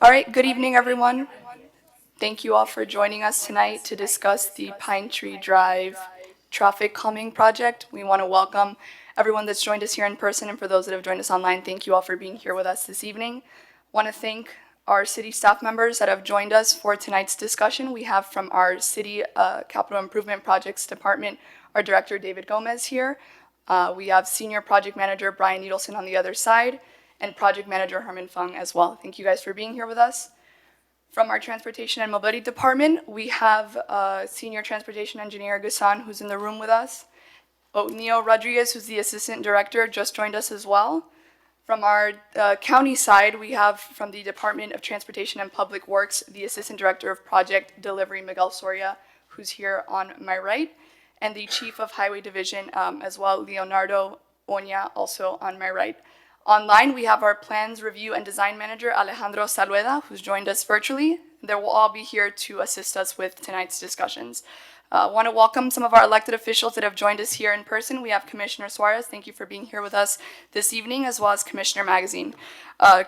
All right, good evening, everyone. Thank you all for joining us tonight to discuss the Pine Tree Drive traffic calming project. We want to welcome everyone that's joined us here in person, and for those that have joined us online, thank you all for being here with us this evening. Want to thank our city staff members that have joined us for tonight's discussion. We have from our City Capital Improvement Projects Department, our Director David Gomez here. We have Senior Project Manager Brian Needleson on the other side, and Project Manager Herman Fung as well. Thank you guys for being here with us. From our Transportation and Mobility Department, we have Senior Transportation Engineer Gassan, who's in the room with us. O'Neill Rodriguez, who's the Assistant Director, just joined us as well. From our county side, we have from the Department of Transportation and Public Works, the Assistant Director of Project Delivery, Miguel Soria, who's here on my right, and the Chief of Highway Division as well, Leonardo Oña, also on my right. Online, we have our Plans Review and Design Manager, Alejandro Salueda, who's joined us virtually. They will all be here to assist us with tonight's discussions. I want to welcome some of our elected officials that have joined us here in person. We have Commissioner Suarez. Thank you for being here with us this evening, as well as Commissioner Magazine.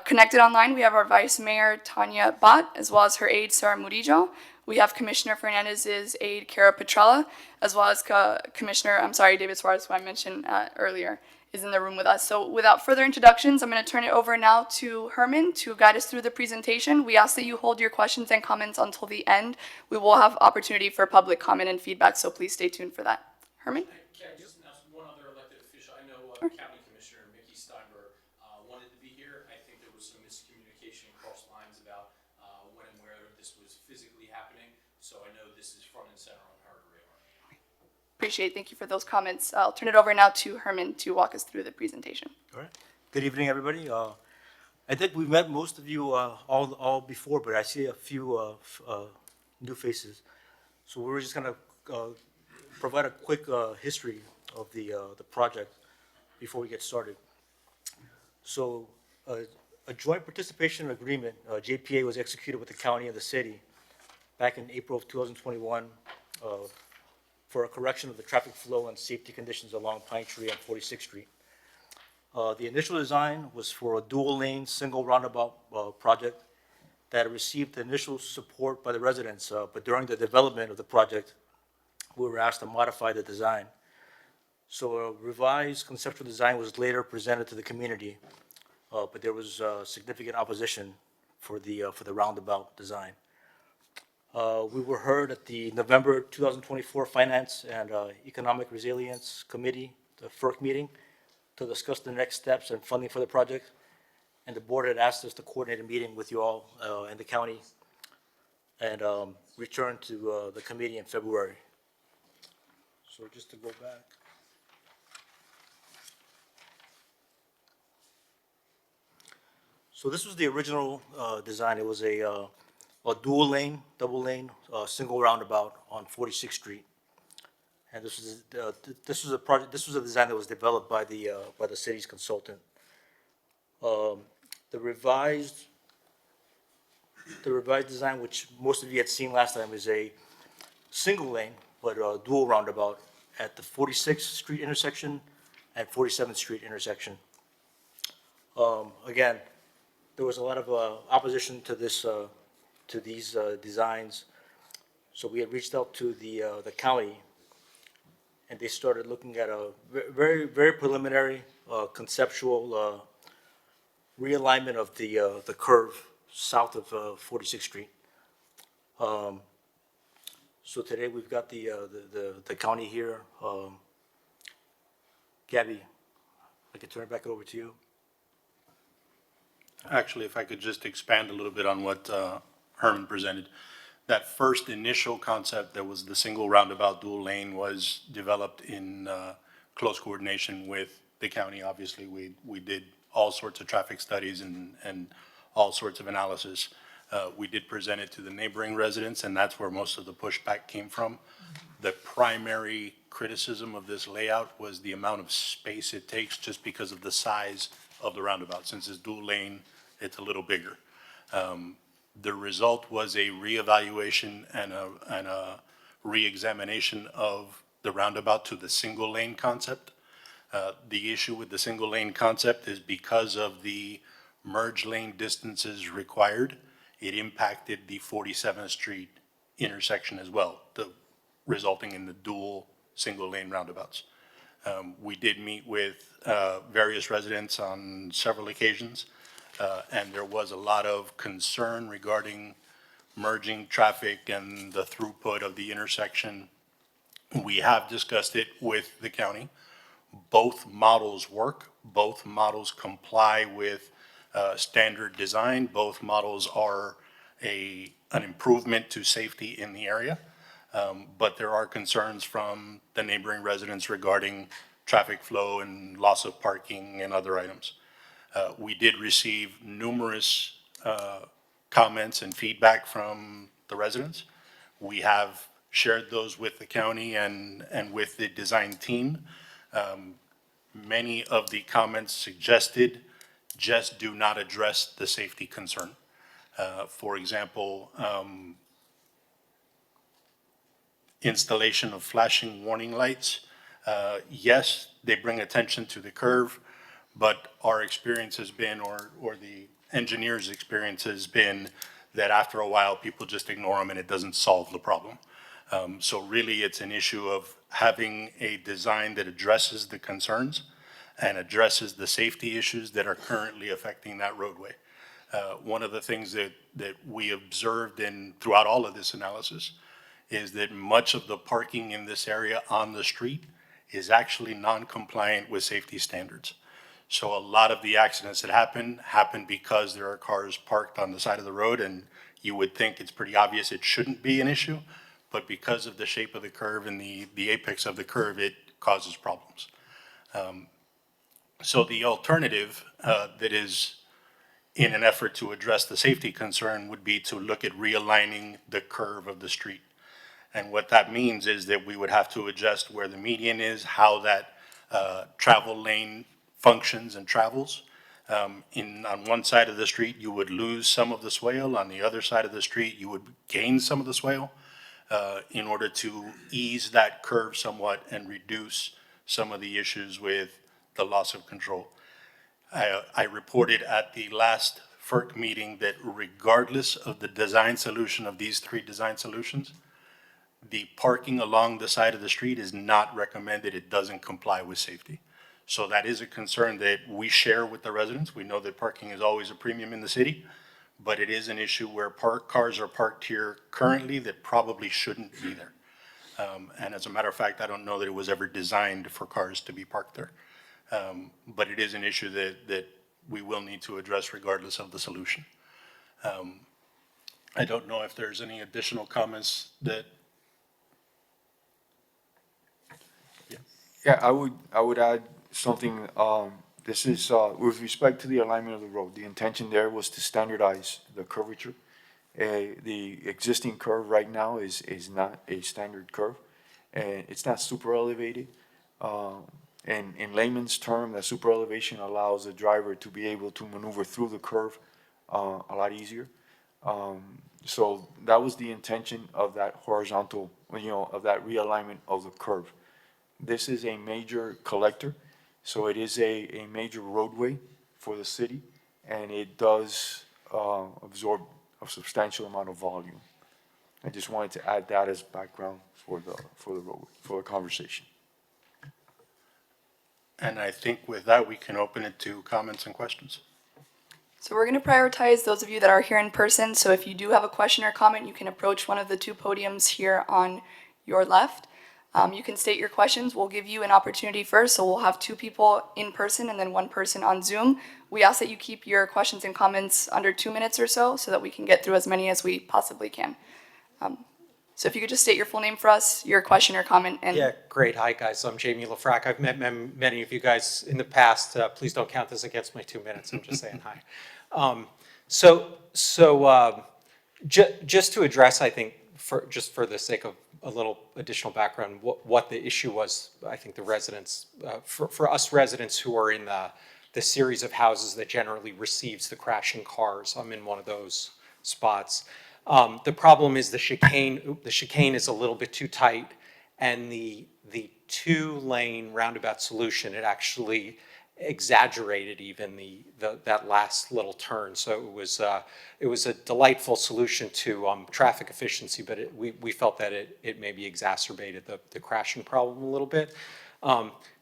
Connected online, we have our Vice Mayor, Tanya Bat, as well as her aide, Sarah Murillo. We have Commissioner Fernandez's aide, Cara Petrella, as well as David Suarez, who I mentioned earlier, is in the room with us. So without further introductions, I'm going to turn it over now to Herman to guide us through the presentation. We ask that you hold your questions and comments until the end. We will have opportunity for public comment and feedback, so please stay tuned for that. Herman? Can I just ask one other elected official? I know Sure. County Commissioner Mickey Steinberg wanted to be here. I think there was some miscommunication across lines about when and where this was physically happening. So I know this is front and center on her radar. Appreciate it. Thank you for those comments. I'll turn it over now to Herman to walk us through the presentation. All right. Good evening, everybody. I think we've met most of you all before, but I see a few new faces. So we're just going to provide a quick history of the project before we get started. So a joint participation agreement, JPA, was executed with the county and the city back in April of 2021 for a correction of the traffic flow and safety conditions along Pine Tree and 46th Street. The initial design was for a dual-lane, single roundabout project that received the initial support by the residents, but during the development of the project, we were asked to modify the design. So a revised conceptual design was later presented to the community, but there was significant opposition for the roundabout design. We were heard at the November 2024 Finance and Economic Resilience Committee, the FERC meeting, to discuss the next steps and funding for the project. And the board had asked us to coordinate a meeting with you all and the county and return to the committee in February. So just to go back. So this was the original design. It was a dual lane, double lane, single roundabout on 46th Street. And this was a project. This was a design that was developed by the city's consultant. The revised design, which most of you had seen last time, is a single lane but a dual roundabout at the 46th Street intersection and 47th Street intersection. Again, there was a lot of opposition to this. To these designs. So we had reached out to the county, and they started looking at a very preliminary conceptual realignment of the curve south of 46th Street. So today we've got the county here. Gabby, I can turn it back over to you. Actually, if I could just expand a little bit on what Herman presented. That first initial concept that was the single roundabout dual lane was developed in close coordination with the county. Obviously, we did all sorts of traffic studies and all sorts of analysis. We did present it to the neighboring residents, and that's where most of the pushback came from. The primary criticism of this layout was the amount of space it takes just because of the size of the roundabout. Since it's dual lane, it's a little bigger. The result was a reevaluation and a reexamination of the roundabout to the single lane concept. The issue with the single lane concept is because of the merge lane distances required. it impacted the 47th Street intersection as well, resulting in the dual single-lane roundabouts. We did meet with various residents on several occasions, and there was a lot of concern regarding merging traffic and the throughput of the intersection. We have discussed it with the county. Both models work. Both models comply with standard design. Both models are an improvement to safety in the area. But there are concerns from the neighboring residents regarding traffic flow and loss of parking and other items. We did receive numerous comments and feedback from the residents. We have shared those with the county and with the design team. Many of the comments suggested just do not address the safety concern. For example, installation of flashing warning lights. Yes, they bring attention to the curve, but our experience has been, or the engineer's experience has been, that after a while, people just ignore them and it doesn't solve the problem. So really, it's an issue of having a design that addresses the concerns and addresses the safety issues that are currently affecting that roadway. One of the things that we observed throughout all of this analysis is that much of the parking in this area on the street is actually non-compliant with safety standards. So a lot of the accidents that happen because there are cars parked on the side of the road, and you would think it's pretty obvious it shouldn't be an issue, but because of the shape of the curve and the apex of the curve, it causes problems. So the alternative that is in an effort to address the safety concern would be to look at realigning the curve of the street. And what that means is that we would have to adjust where the median is, how that travel lane functions and travels. On one side of the street, you would lose some of the swale. On the other side of the street, you would gain some of the swale in order to ease that curve somewhat and reduce some of the issues with the loss of control. I reported at the last FERC meeting that regardless of the design solution of these three design solutions, the parking along the side of the street is not recommended. It doesn't comply with safety. So that is a concern that we share with the residents. We know that parking is always a premium in the city, but it is an issue where cars are parked here currently that probably shouldn't be there. And as a matter of fact, I don't know that it was ever designed for cars to be parked there. But it is an issue that we will need to address regardless of the solution. I don't know if there's any additional comments that. Yeah, I would add something. This is with respect to the alignment of the road. The intention there was to standardize the curvature. The existing curve right now is not a standard curve, and it's not super elevated. And in layman's term, that super elevation allows the driver to be able to maneuver through the curve a lot easier. So that was the intention of that horizontal, of that realignment of the curve. This is a major collector, so it is a major roadway for the city, and it does absorb a substantial amount of volume. I just wanted to add that as background for the conversation. And I think with that, we can open it to comments and questions. So we're going to prioritize those of you that are here in person. So if you do have a question or comment, you can approach one of the two podiums here on your left. You can state your questions. We'll give you an opportunity first. So we'll have two people in person and then one person on Zoom. We ask that you keep your questions and comments under 2 minutes or so that we can get through as many as we possibly can. So if you could just state your full name for us, your question or comment. And Yeah, great. Hi, guys. I'm Jamie Lafrac. I've met many of you guys in the past. Please don't count this against my 2 minutes. I'm just saying hi. Just to address, I think, for the sake of a little additional background, what the issue was, I think the residents, for us residents who are in the series of houses that generally receives the crashing cars, I'm in one of those spots. The problem is the chicane is a little bit too tight, and the 2-lane roundabout solution, it actually exaggerated even that last little turn. So it was a delightful solution to traffic efficiency, but we felt that it maybe exacerbated the crashing problem a little bit.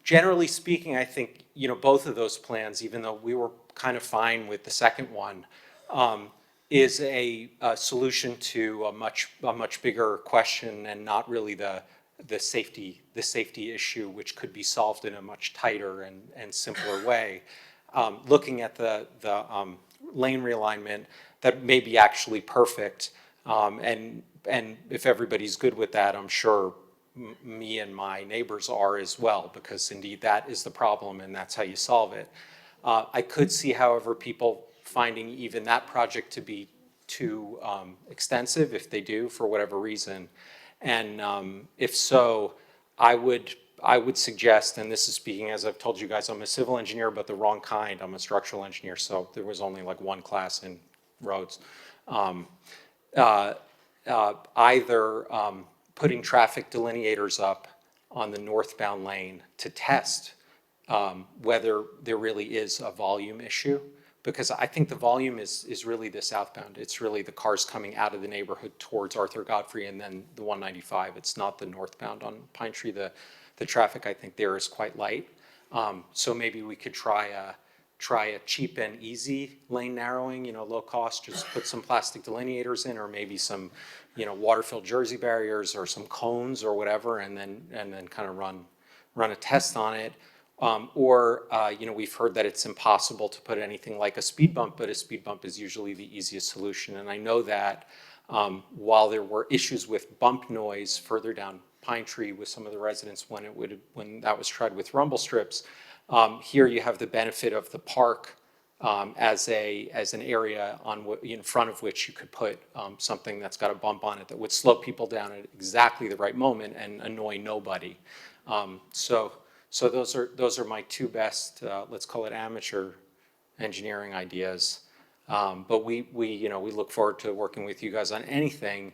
Generally speaking, I think, you know, both of those plans, even though we were kind of fine with the second one, is a solution to a much bigger question, and not really the safety issue, which could be solved in a much tighter and simpler way. Looking at the lane realignment, that may be actually perfect, and if everybody's good with that, I'm sure me and my neighbors are as well, because indeed that is the problem and that's how you solve it. I could see, however, people finding even that project to be too extensive, if they do, for whatever reason. And if so, I would suggest, and this is speaking as I've told you guys, I'm a civil engineer, but the wrong kind. I'm a structural engineer, so there was only like one class in roads. Either putting traffic delineators up on the northbound lane to test whether there really is a volume issue, because I think the volume is really the southbound. It's really the cars coming out of the neighborhood towards Arthur Godfrey and then the 195. It's not the northbound on Pine Tree. The traffic, I think, there is quite light. So maybe we could try a cheap and easy lane narrowing, you know, low cost, just put some plastic delineators in, or maybe some, you know, water-filled jersey barriers or some cones or whatever, and then kind of run a test on it. You know, we've heard that it's impossible to put anything like a speed bump, but a speed bump is usually the easiest solution. And I know that while there were issues with bump noise further down Pine Tree with some of the residents when that was tried with rumble strips, here you have the benefit of the park as an area in front of which you could put something that's got a bump on it that would slow people down at exactly the right moment and annoy nobody. So those are my two best, let's call it amateur engineering ideas. But we look forward to working with you guys on anything.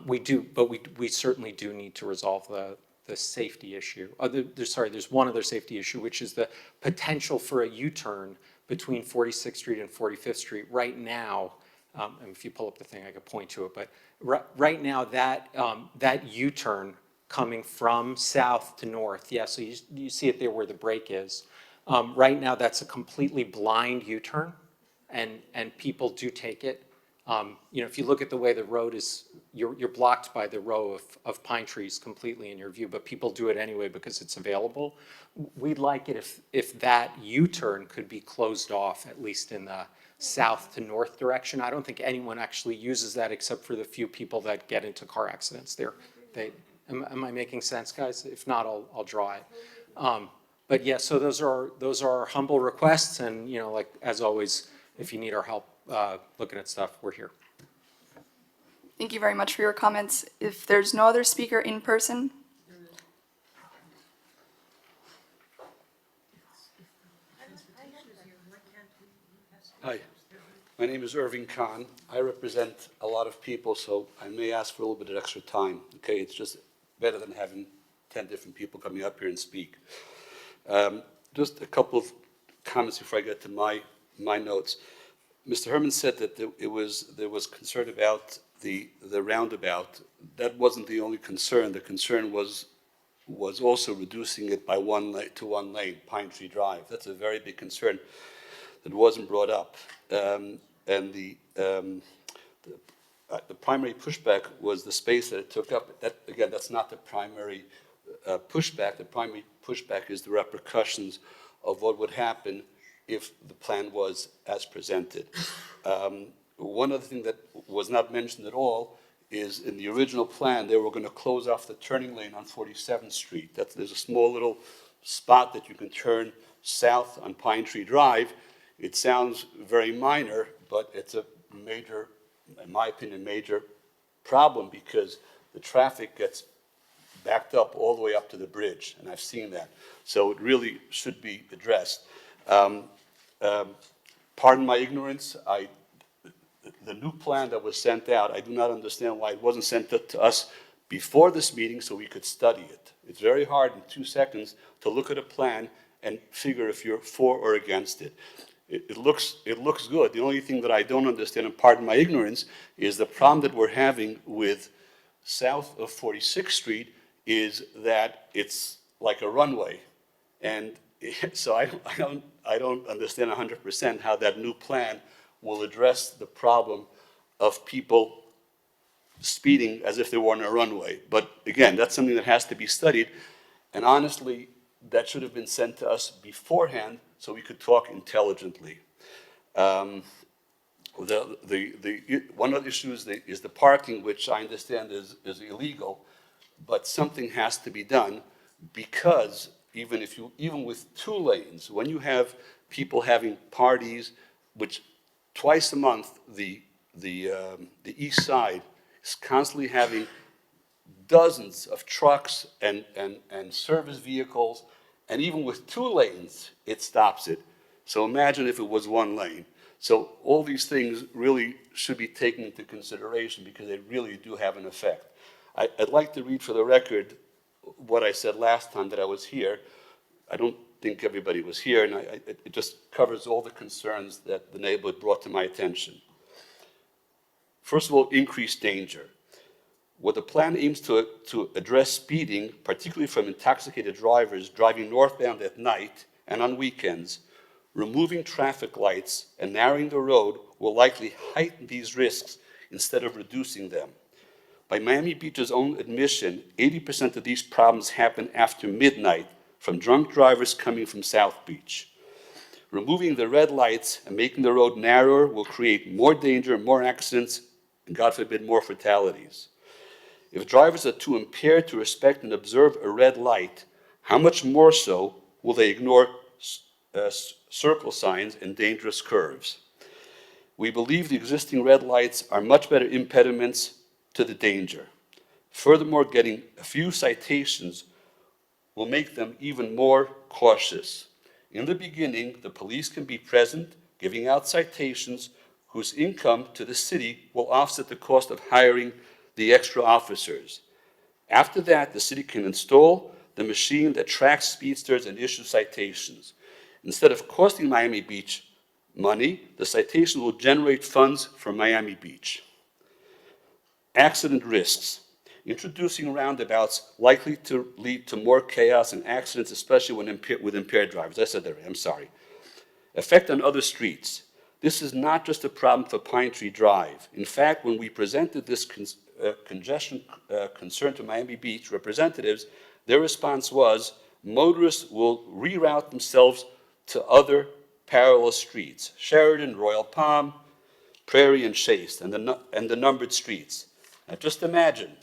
We certainly do need to resolve the safety issue. There's one other safety issue, which is the potential for a U-turn between 46th Street and 45th Street. Right now, and if you pull up the thing, I could point to it, but right now that U-turn coming from south to north, yeah, so you see it there where the break is. Right now, that's a completely blind U-turn, and people do take it. You know, if you look at the way the road is, you're blocked by the row of pine trees completely in your view, but people do it anyway because it's available. We'd like it if that U-turn could be closed off, at least in the south to north direction. I don't think anyone actually uses that except for the few people that get into car accidents there. Am I making sense, guys? If not, I'll draw it. But yeah, so those are our humble requests, and you know, like as always, if you need our help looking at stuff, we're here. Thank you very much for your comments. If there's no other speaker in person, Hi, my name is Irving Khan. I represent a lot of people, so I may ask for a little bit of extra time. Okay, it's just better than having 10 different people coming up here and speak. Just a couple of comments before I get to my notes. Mr. Herman said that there was concern about the roundabout. That wasn't the only concern. The concern was also reducing it by one lane, Pine Tree Drive. That's a very big concern that wasn't brought up. And the primary pushback was the space that it took up. That, again, that's not the primary pushback. The primary pushback is the repercussions of what would happen if the plan was as presented. One other thing that was not mentioned at all is in the original plan, they were going to close off the turning lane on 47th Street. There's a small little spot that you can turn south on Pine Tree Drive. It sounds very minor, but it's a major, in my opinion, major problem because the traffic gets backed up all the way up to the bridge, and I've seen that. So it really should be addressed. Pardon my ignorance, the new plan that was sent out, I do not understand why it wasn't sent to us before this meeting so we could study it. It's very hard in 2 seconds to look at a plan and figure if you're for or against it. It looks good. The only thing that I don't understand, and pardon my ignorance, is the problem that we're having with south of 46th Street is that it's like a runway. And so I don't understand 100% how that new plan will address the problem of people speeding as if they were on a runway. But again, that's something that has to be studied. And honestly, that should have been sent to us beforehand so we could talk intelligently. One of the issues is the parking, which I understand is illegal, but something has to be done because even with 2 lanes, when you have people having parties, which twice a month the east side is constantly having dozens of trucks and service vehicles, and even with 2 lanes, it stops it. So imagine if it was 1 lane. So all these things really should be taken into consideration because they really do have an effect. I'd like to read for the record what I said last time that I was here. I don't think everybody was here, and it just covers all the concerns that the neighborhood brought to my attention. First of all, increased danger. What the plan aims to address speeding, particularly from intoxicated drivers driving northbound at night and on weekends, removing traffic lights and narrowing the road will likely heighten these risks instead of reducing them. By Miami Beach's own admission, 80% of these problems happen after midnight from drunk drivers coming from South Beach. Removing the red lights and making the road narrower will create more danger, more accidents, and God forbid, more fatalities. If drivers are too impaired to respect and observe a red light, how much more so will they ignore circle signs and dangerous curves? We believe the existing red lights are much better impediments to the danger. Furthermore, getting a few citations will make them even more cautious. In the beginning, the police can be present, giving out citations whose income to the city will offset the cost of hiring the extra officers. After that, the city can install the machine that tracks speedsters and issue citations. Instead of costing Miami Beach money, the citation will generate funds for Miami Beach. Accident risks. Introducing roundabouts likely to lead to more chaos and accidents, especially with impaired drivers. I said that right, I'm sorry. Effect on other streets. This is not just a problem for Pine Tree Drive. In fact, when we presented this congestion concern to Miami Beach representatives, their response was motorists will reroute themselves to other parallel streets, Sheridan, Royal Palm, Prairie, and Chase, and the numbered streets. Now just imagine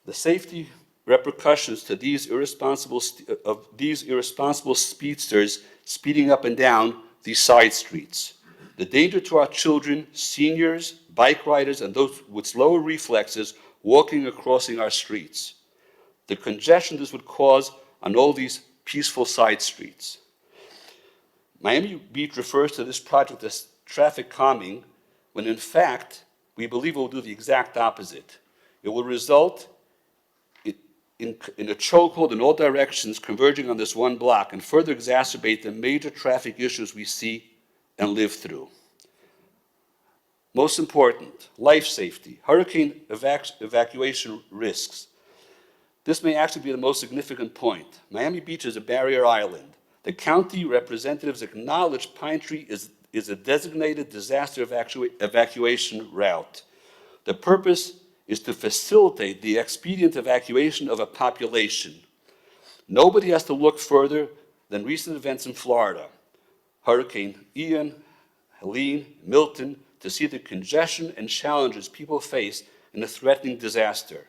the safety repercussions to these irresponsible speedsters speeding up and down these side streets. The danger to our children, seniors, bike riders, and those with slower reflexes walking or crossing our streets. The congestion this would cause on all these peaceful side streets. Miami Beach refers to this project as traffic calming, when in fact, we believe it will do the exact opposite. It will result in a chokehold in all directions converging on this one block and further exacerbate the major traffic issues we see and live through. Most important, life safety, hurricane evacuation risks. This may actually be the most significant point. Miami Beach is a barrier island. The county representatives acknowledge Pine Tree is a designated disaster evacuation route. The purpose is to facilitate the expedient evacuation of a population. Nobody has to look further than recent events in Florida, Hurricane Ian, Helene, Milton, to see the congestion and challenges people face in a threatening disaster.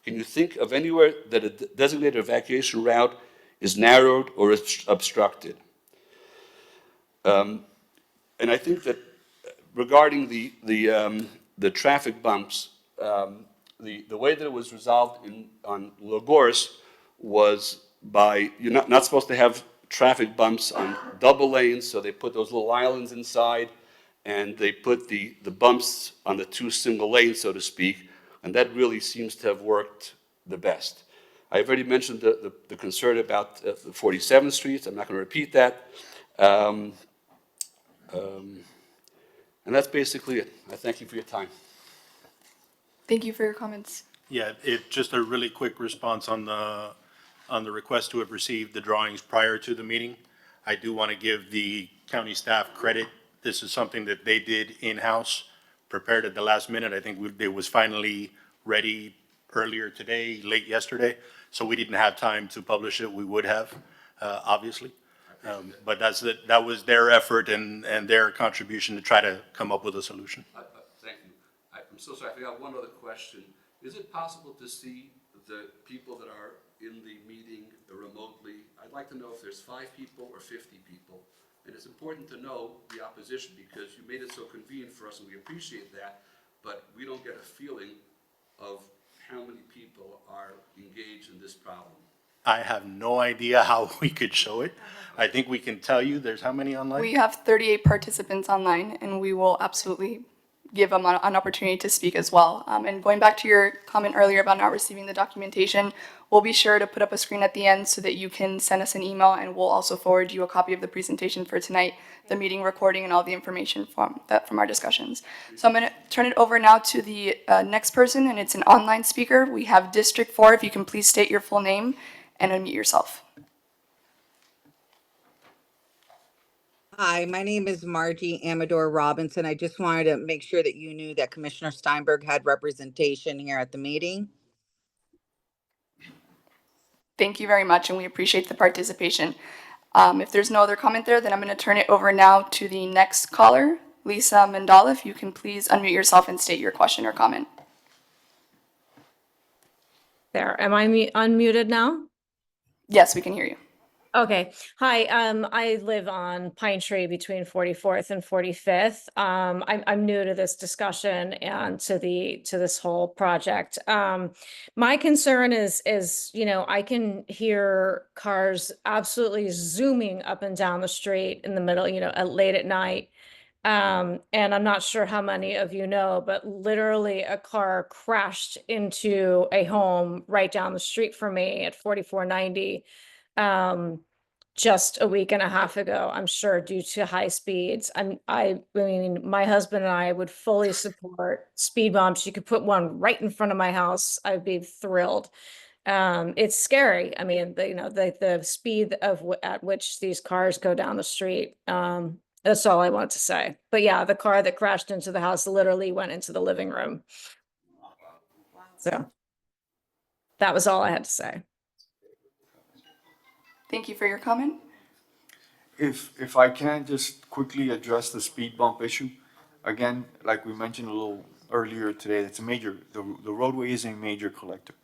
Can you think of anywhere that a designated evacuation route is narrowed or obstructed? And I think that regarding the traffic bumps, the way that it was resolved on Lagos was by, you're not supposed to have traffic bumps on double lanes, so they put those little islands inside, and they put the bumps on the 2 single lanes, so to speak, and that really seems to have worked the best. I've already mentioned the concern about the 47th Street. I'm not going to repeat that. And that's basically it. I thank you for your time. Thank you for your comments. Yeah, just a really quick response on the request to have received the drawings prior to the meeting. I do want to give the county staff credit. This is something that they did in-house, prepared at the last minute. I think it was finally ready earlier today, late yesterday, so we didn't have time to publish it. We would have, obviously. But that was their effort and their contribution to try to come up with a solution. Thank you. I'm so sorry, I forgot one other question. Is it possible to see the people that are in the meeting remotely? I'd like to know if there's 5 people or 50 people. And it's important to know the opposition because you made it so convenient for us and we appreciate that, but we don't get a feeling of how many people are engaged in this problem. I have no idea how we could show it. I think we can tell you there's how many online? We have 38 participants online, and we will absolutely give them an opportunity to speak as well. And going back to your comment earlier about not receiving the documentation, we'll be sure to put up a screen at the end so that you can send us an email, and we'll also forward you a copy of the presentation for tonight, the meeting recording, and all the information from our discussions. So I'm going to turn it over now to the next person, and it's an online speaker. We have District 4. If you can please state your full name and unmute yourself. Hi, my name is Margie Amador Robinson. I just wanted to make sure that you knew that Commissioner Steinberg had representation here at the meeting. Thank you very much, and we appreciate the participation. If there's no other comment there, then I'm going to turn it over now to the next caller, Lisa Mandala. If you can please unmute yourself and state your question or comment. There, am I unmuted now? Yes, we can hear you. Okay. Hi, I live on Pine Tree between 44th and 45th. I'm new to this discussion and to this whole project. My concern is, I can hear cars absolutely zooming up and down the street in the middle, late at night. And I'm not sure how many of you know, but literally a car crashed into a home right down the street from me at 4490. Just a week and a half ago, I'm sure, due to high speeds. I mean, my husband and I would fully support speed bumps. You could put one right in front of my house. I'd be thrilled. It's scary. I mean, the speed at which these cars go down the street. That's all I want to say. But yeah, the car that crashed into the house literally went into the living room. So that was all I had to say. Thank you for your comment. If I can just quickly address the speed bump issue. Again, like we mentioned a little earlier today, it's a major, the roadway is a major collector.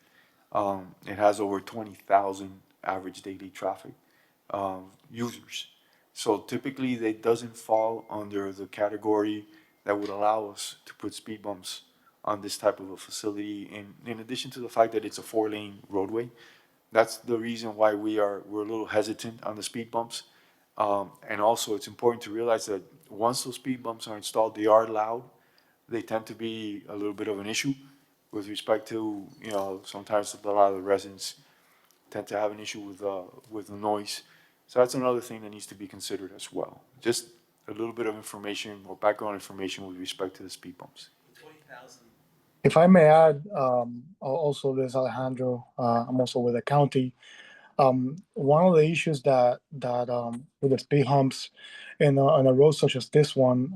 It has over 20,000 average daily traffic users. So typically, it doesn't fall under the category that would allow us to put speed bumps on this type of a facility. And in addition to the fact that it's a 4-lane roadway, that's the reason why we're a little hesitant on the speed bumps. And also, it's important to realize that once those speed bumps are installed, they are loud. They tend to be a little bit of an issue with respect to, sometimes a lot of the residents tend to have an issue with the noise. So that's another thing that needs to be considered as well. Just a little bit of information or background information with respect to the speed bumps. If I may add, also this Alejandro, I'm also with the county. One of the issues that with the speed humps on a road such as this one,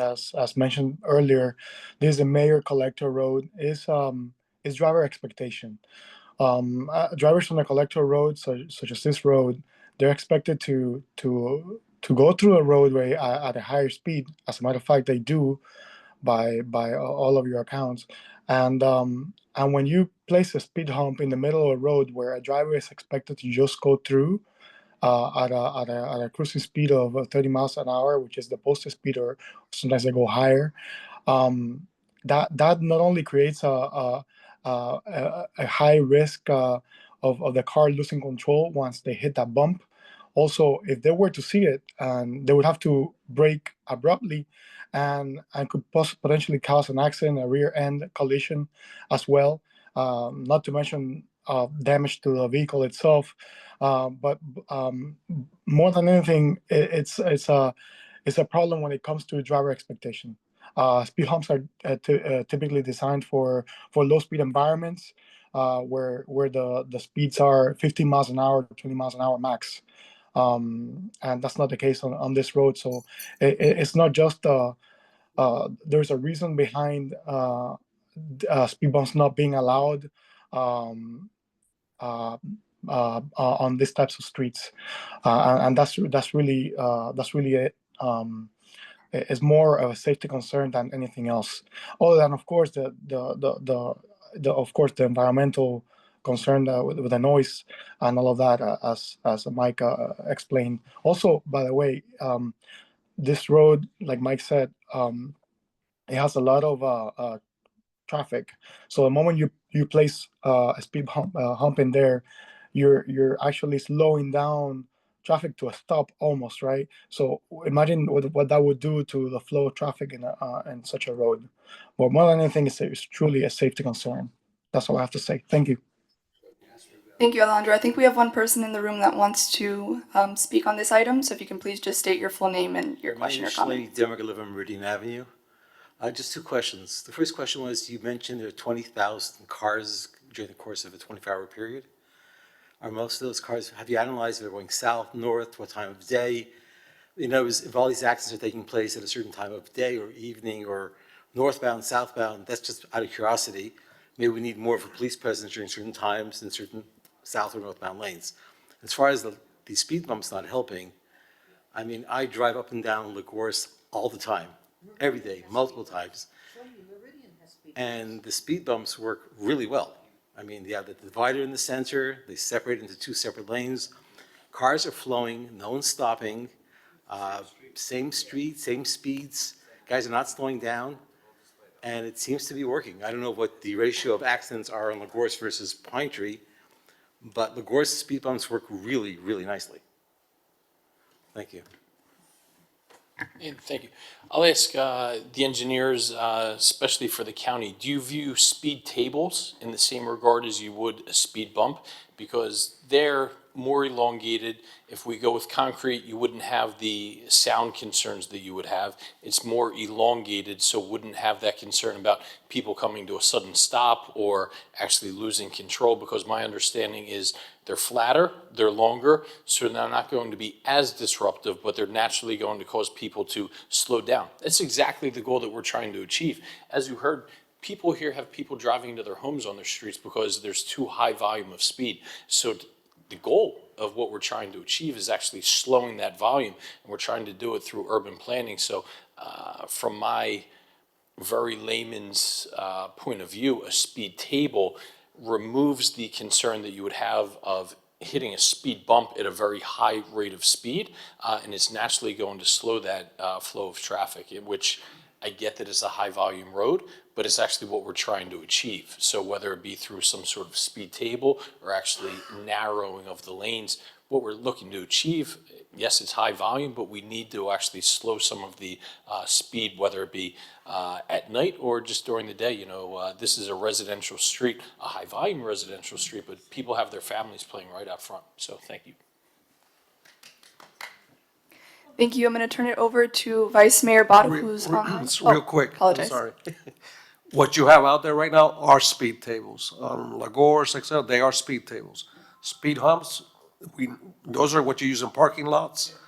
as mentioned earlier, this is a major collector road, is driver expectation. Drivers on the collector road, such as this road, they're expected to go through a roadway at a higher speed. As a matter of fact, they do by all of your accounts. And when you place a speed hump in the middle of a road where a driver is expected to just go through at a cruising speed of 30 miles an hour, which is the posted speed, or sometimes they go higher, that not only creates a high risk of the car losing control once they hit that bump. Also, if they were to see it, they would have to brake abruptly and could potentially cause an accident, a rear end collision as well. Not to mention damage to the vehicle itself. But more than anything, it's a problem when it comes to driver expectation. Speed humps are typically designed for low speed environments where the speeds are 15 miles an hour, 20 miles an hour max. And that's not the case on this road. So it's not just there's a reason behind speed bumps not being allowed um, on these types of streets, and that's really it. It's more of a safety concern than anything else. Other than, of course, the environmental concern with the noise and all of that, as Mike explained. Also, by the way, this road, like Mike said, it has a lot of traffic. So the moment you place a speed hump in there, you're actually slowing down traffic to a stop almost, right? So imagine what that would do to the flow of traffic in such a road. But more than anything, it's truly a safety concern. That's all I have to say. Thank you. Thank you, Alejandro. I think we have one person in the room that wants to speak on this item. So if you can please just state your full name and your question or comment. My name is Shalini Demrick. I live on Meridian Avenue. Just two questions. The first question was, you mentioned there are 20,000 cars during the course of a 24-hour period. Are most of those cars, have you analyzed if they're going south, north, what time of day? You know, if all these accidents are taking place at a certain time of day or evening or northbound, southbound, that's just out of curiosity. Maybe we need more of a police presence during certain times in certain south or northbound lanes. As far as the speed bumps not helping, I mean, I drive up and down Lagos all the time, every day, multiple times. And the speed bumps work really well. I mean, they have the divider in the center, they separate into two separate lanes. Cars are flowing, no one's stopping, same street, same speeds, guys are not slowing down, and it seems to be working. I don't know what the ratio of accidents are on Lagos versus Pine Tree, but Lagos speed bumps work really, really nicely. Thank you. Thank you. I'll ask the engineers, especially for the county, do you view speed tables in the same regard as you would a speed bump? Because they're more elongated. If we go with concrete, you wouldn't have the sound concerns that you would have. It's more elongated, so wouldn't have that concern about people coming to a sudden stop or actually losing control, because my understanding is they're flatter, they're longer, so they're not going to be as disruptive, but they're naturally going to cause people to slow down. That's exactly the goal that we're trying to achieve. As you heard, people here have people driving into their homes on their streets because there's too high volume of speed. So the goal of what we're trying to achieve is actually slowing that volume, and we're trying to do it through urban planning. So from my very layman's point of view, a speed table removes the concern that you would have of hitting a speed bump at a very high rate of speed, and it's naturally going to slow that flow of traffic, which I get that it's a high volume road, but it's actually what we're trying to achieve. So whether it be through some sort of speed table or actually narrowing of the lanes, what we're looking to achieve, yes, it's high volume, but we need to actually slow some of the speed, whether it be at night or just during the day. You know, this is a residential street, a high volume residential street, but people have their families playing right out front. So thank you. Thank you. I'm going to turn it over to Vice Mayor Botto, who's online. It's real quick. Apologize. I'm sorry. What you have out there right now are speed tables. On Lagos, etc., they are speed tables. Speed humps, those are what you use in parking lots,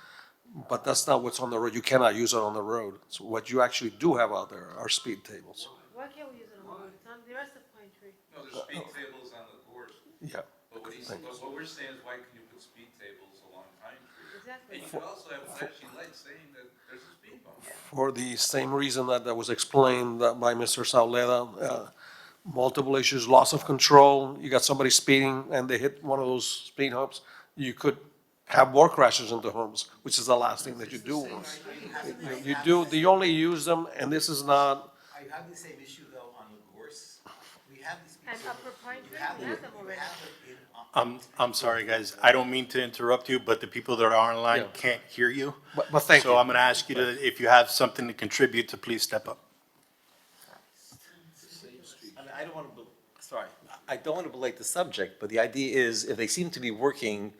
but that's not what's on the road. You cannot use it on the road. So what you actually do have out there are speed tables. Why can't we use it on the road? It's on the rest of Pine Tree. No, there's speed tables on the course. Yeah. But what we're saying is, why can you put speed tables along Pine Tree? Exactly. And you could also have flashing lights saying that there's a speed bump. For the same reason that was explained by Mr. Sauleda, multiple issues, loss of control, you got somebody speeding and they hit one of those speed humps, you could have more crashes into homes, which is the last thing that you do. You only use them, and this is not. I have the same issue though on Lagos. We have these. And Upper Pine Tree, we have them already. I'm sorry, guys. I don't mean to interrupt you, but the people that are online can't hear you. But thank you. So I'm going to ask you to, if you have something to contribute, to please step up. I mean, I don't want to, sorry. I don't want to belate the subject, but the idea is if they seem to be working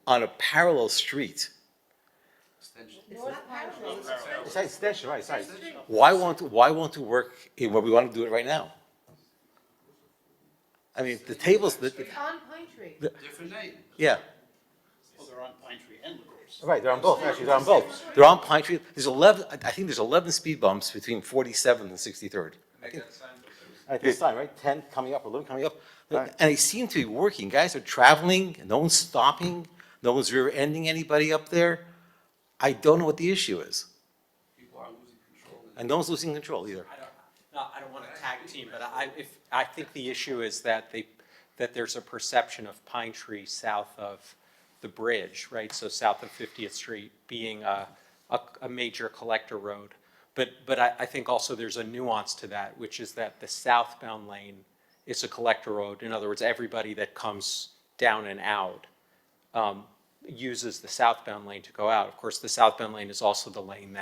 on a parallel street. Sorry, extension, right, sorry. Why won't it work in where we want to do it right now? I mean, the tables, It's on Pine Tree. Different name. yeah. Well, they're on Pine Tree and LaGorge. Right, they're on both, actually, they're on both. They're on Pine Tree. There's 11, I think there's 11 speed bumps between 47th and 63rd. Make that sign. Right, this time, right? 10 coming up, 11 coming up. And they seem to be working. Guys are traveling, no one's stopping, no one's rear-ending anybody up there. I don't know what the issue is. People are losing control. And no one's losing control either. I don't want to tag team, but I think the issue is that there's a perception of Pine Tree south of the bridge, right? So south of 50th Street being a major collector road. But I think also there's a nuance to that, which is that the southbound lane is a collector road. In other words, everybody that comes down and out uses the southbound lane to go out. Of course, the southbound lane is also the lane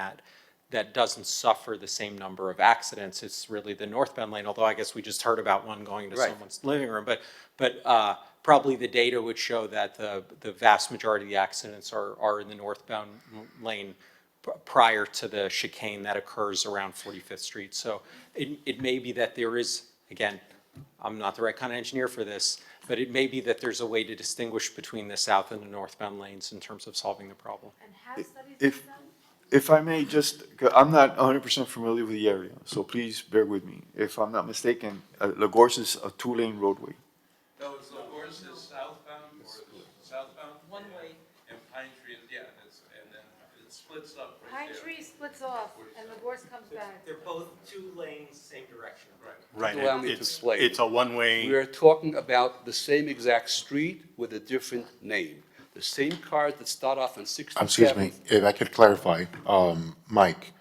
that doesn't suffer the same number of accidents. It's really the northbound lane, although I guess we just heard about one going to Right. someone's living room. But probably the data would show that the vast majority of the accidents are in the northbound lane prior to the chicane that occurs around 45th Street. So it may be that there is, again, I'm not the right kind of engineer for this, but it may be that there's a way to distinguish between the south and the northbound lanes in terms of solving the problem. And have studies been If, done? if I may just, 'cause I'm not 100% familiar with the area, so please bear with me. If I'm not mistaken, LaGorge is a two-lane roadway. No, it's LaGorge is southbound, or southbound? One way. And Pine Tree, yeah, and then it splits up right Pine there. Tree splits off and the gorse comes back. They're both two lanes, same direction. Right. Right, Allow me to it's, explain. it's a one-way. We are talking about the same exact street with a different name. The same cars that start off on 67th. Excuse me, if I could clarify, Mike.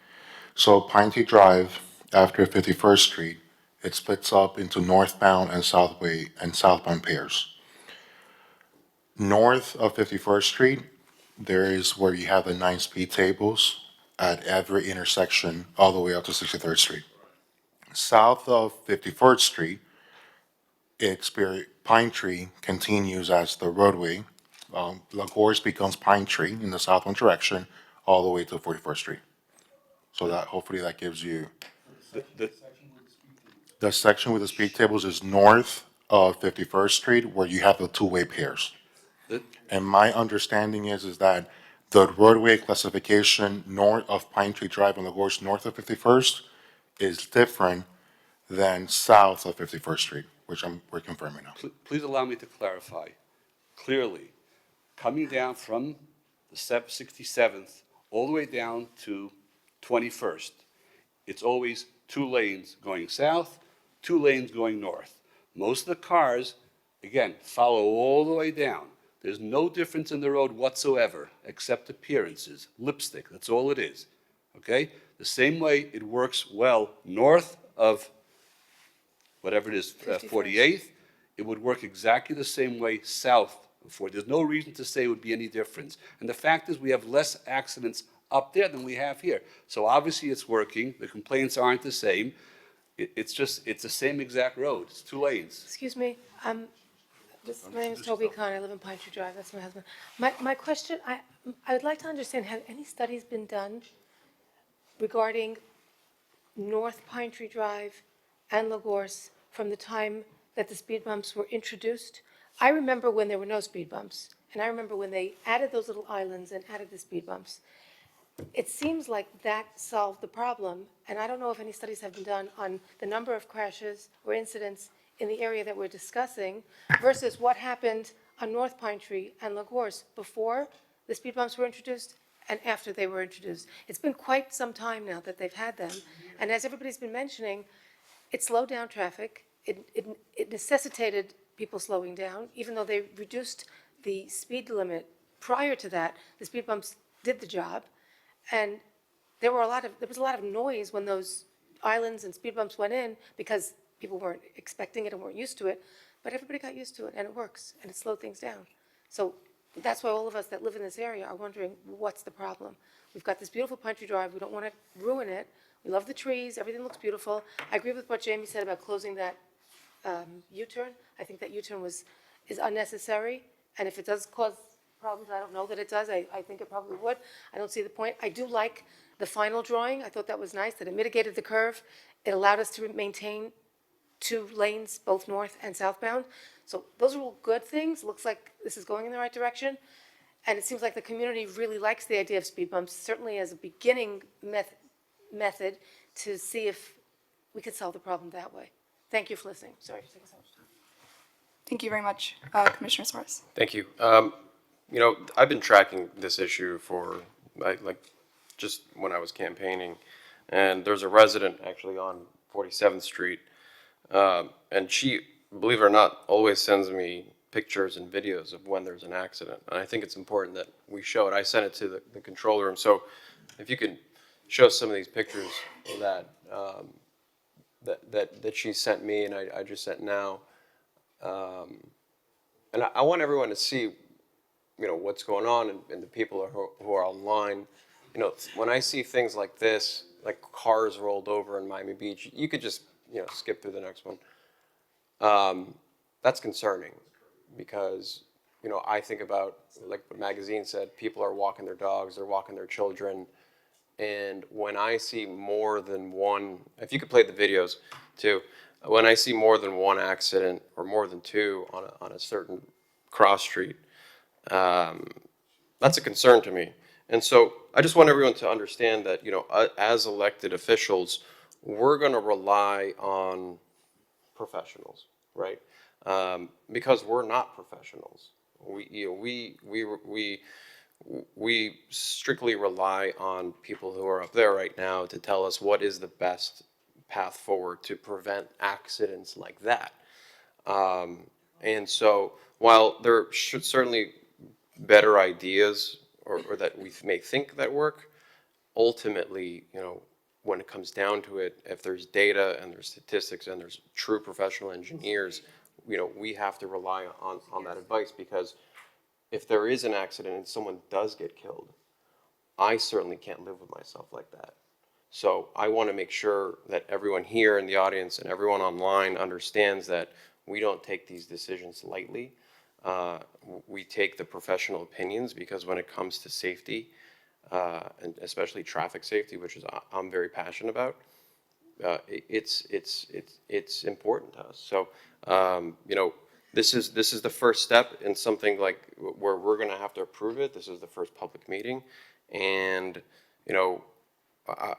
So Pine Tree Drive, after 51st Street, it splits up into northbound and southbound pairs. North of 51st Street, there is where you have the 9 speed tables at every intersection all the way up to 63rd Street. South of 54th Street, Pine Tree continues as the roadway. LaGorge becomes Pine Tree in the southbound direction all the way to 44th Street. So that, hopefully that gives you, the section with the speed tables is north of 51st Street where you have the two-way pairs. The- And my understanding is that the roadway classification north of Pine Tree Drive and LaGorge north of 51st is different than south of 51st Street, which we're confirming now. Please allow me to clarify. Clearly, coming down from the 67th all the way down to 21st, it's always 2 lanes going south, 2 lanes going north. Most of the cars, again, follow all the way down. There's no difference in the road whatsoever, except appearances, lipstick, that's all it is, okay? The same way it works well north of whatever it is, 48th, it would work exactly the same way south of 40. There's no reason to say it would be any difference. And the fact is, we have less accidents up there than we have here. So obviously it's working, the complaints aren't the same. It's the same exact road, it's 2 lanes. Excuse me, my name is Toby Khan, I live in Pine Tree Drive, that's my husband. My question, I would like to understand, have any studies been done regarding North Pine Tree Drive and LaGorce from the time that the speed bumps were introduced? I remember when there were no speed bumps, and I remember when they added those little islands and added the speed bumps. It seems like that solved the problem, and I don't know if any studies have been done on the number of crashes or incidents in the area that we're discussing versus what happened on North Pine Tree and LaGorce before the speed bumps were introduced and after they were introduced. It's been quite some time now that they've had them, and as everybody's been mentioning, it slowed down traffic. It necessitated people slowing down, even though they reduced the speed limit prior to that. The speed bumps did the job. And there was a lot of noise when those islands and speed bumps went in because people weren't expecting it and weren't used to it. But everybody got used to it, and it works, and it slowed things down. So that's why all of us that live in this area are wondering, what's the problem? We've got this beautiful Pine Tree Drive. We don't want to ruin it. We love the trees. Everything looks beautiful. I agree with what Jamie said about closing that U-turn. I think that U-turn is unnecessary, and if it does cause problems, I don't know that it does. I think it probably would. I don't see the point. I do like the final drawing. I thought that was nice, that it mitigated the curve. It allowed us to maintain 2 lanes, both north and southbound. So those are all good things. Looks like this is going in the right direction. And it seems like the community really likes the idea of speed bumps, certainly as a beginning method to see if we could solve the problem that way. Thank you for listening. Sorry for taking so much time. Thank you very much, Commissioner Suarez. Thank you. You know, I've been tracking this issue for, like, just when I was campaigning, and there's a resident actually on 47th Street, and she, believe it or not, always sends me pictures and videos of when there's an accident, and I think it's important that we show it. I sent it to the control room, so if you could show some of these pictures that that she sent me and I just sent now, and I want everyone to see, you know, what's going on and the people who are online. You know, when I see things like this, like cars rolled over in Miami Beach, you could just, you know, skip through the next one. That's concerning because, you know, I think about, like what Magazine said, people are walking their dogs, they're walking their children. And when I see more than one, if you could play the videos too, when I see more than one accident or more than 2 on a certain cross street, that's a concern to me. And so I just want everyone to understand that, you know, as elected officials, we're going to rely on professionals, right? Because we're not professionals. We strictly rely on people who are up there right now to tell us what is the best path forward to prevent accidents like that. And so while there should certainly better ideas or that we may think that work, ultimately, you know, when it comes down to it, if there's data and there's statistics and there's true professional engineers, you know, we have to rely on that advice, because if there is an accident and someone does get killed, I certainly can't live with myself like that. So I want to make sure that everyone here in the audience and everyone online understands that we don't take these decisions lightly. We take the professional opinions, because when it comes to safety, and especially traffic safety, which is I'm very passionate about, it's important to us. So you know, this is the first step in something like where we're going to have to approve it. This is the first public meeting, and you know,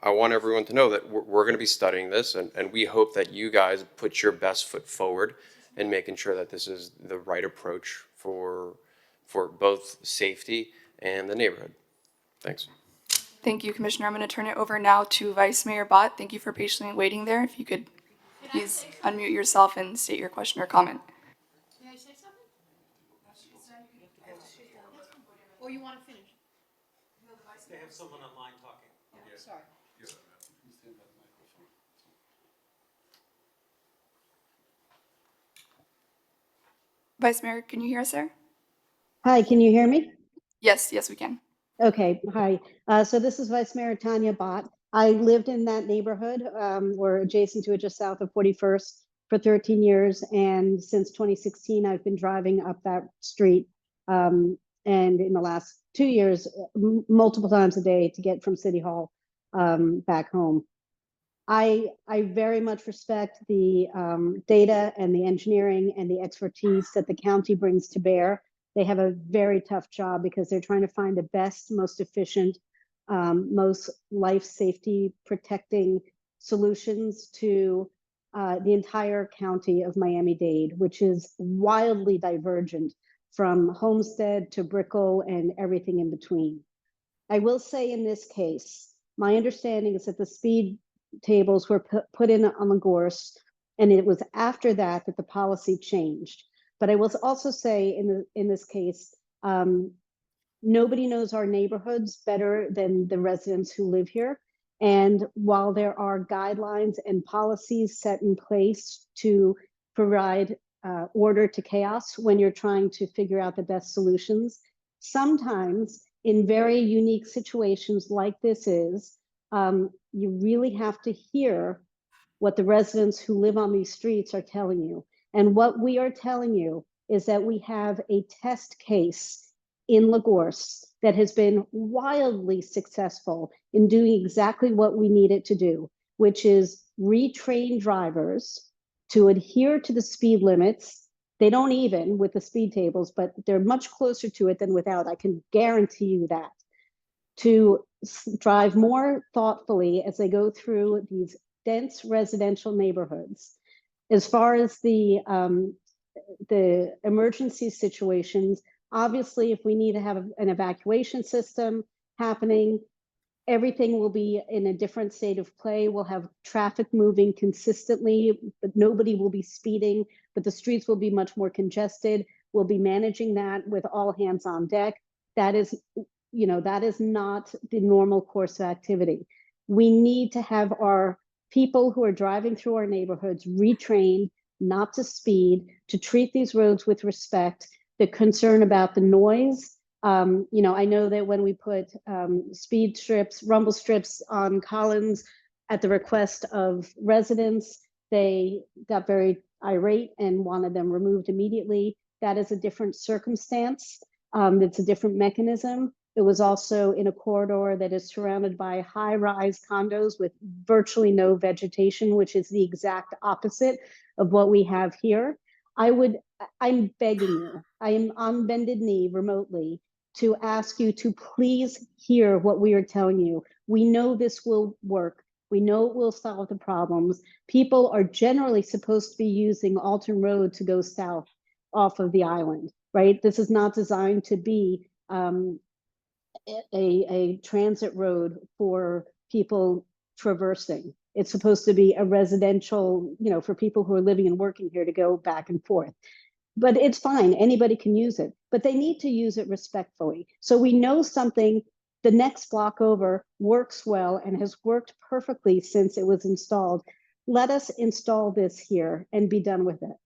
I want everyone to know that we're going to be studying this, and we hope that you guys put your best foot forward in making sure that this is the right approach for both safety and the neighborhood. Thanks. Thank you, Commissioner. I'm going to turn it over now to Vice Mayor Bott. Thank you for patiently waiting there. If you could please unmute yourself and state your question or comment. May I say something? Or you want to finish? They have someone online talking. Sorry. Vice Mayor, can you hear us, sir? Hi, can you hear me? Yes, yes, we can. Okay, hi. So this is Vice Mayor Tanya Bott. I lived in that neighborhood, we're adjacent to it, just south of 41st, for 13 years. And since 2016, I've been driving up that street. And in the last 2 years, multiple times a day to get from City Hall back home. I very much respect the data and the engineering and the expertise that the county brings to bear. They have a very tough job because they're trying to find the best, most efficient, most life safety protecting solutions to the entire county of Miami-Dade, which is wildly divergent from Homestead to Brickell and everything in between. I will say in this case, my understanding is that the speed tables were put in on the Gorse, and it was after that that the policy changed. But I will also say in this case, nobody knows our neighborhoods better than the residents who live here. And while there are guidelines and policies set in place to provide order to chaos when you're trying to figure out the best solutions, sometimes in very unique situations like this is, you really have to hear what the residents who live on these streets are telling you. And what we are telling you is that we have a test case in Lagorce that has been wildly successful in doing exactly what we need it to do, which is retrain drivers to adhere to the speed limits. They don't even with the speed tables, but they're much closer to it than without. I can guarantee you that. To drive more thoughtfully as they go through these dense residential neighborhoods. As far as the emergency situations, obviously, if we need to have an evacuation system happening, everything will be in a different state of play. We'll have traffic moving consistently, but nobody will be speeding, but the streets will be much more congested. We'll be managing that with all hands on deck. That is, that is not the normal course of activity. We need to have our people who are driving through our neighborhoods retrained not to speed, to treat these roads with respect, the concern about the noise. I know that when we put speed strips, rumble strips on Collins at the request of residents, they got very irate and wanted them removed immediately. That is a different circumstance. It's a different mechanism. It was also in a corridor that is surrounded by high-rise condos with virtually no vegetation, which is the exact opposite of what we have here. I'm begging you, I am on bended knee remotely to ask you to please hear what we are telling you. We know this will work. We know it will solve the problems. People are generally supposed to be using Alton Road to go south off of the island, right? This is not designed to be a transit road for people traversing. It's supposed to be a residential, for people who are living and working here to go back and forth. But it's fine, anybody can use it, but they need to use it respectfully. So we know something the next block over works well and has worked perfectly since it was installed. Let us install this here and be done with it.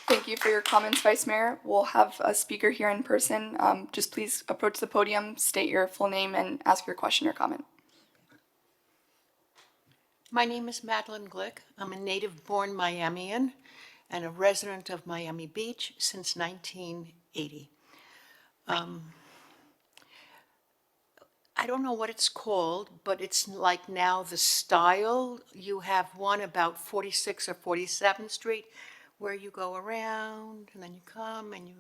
Thank you for your comments, Vice Mayor. We'll have a speaker here in person. Just please approach the podium, state your full name, and ask your question or comment. My name is Madeline Glick. I'm a native-born Miamian and a resident of Miami Beach since 1980. I don't know what it's called, but it's like now the style. You have one about 46 or 47th Street where you go around and then you come and you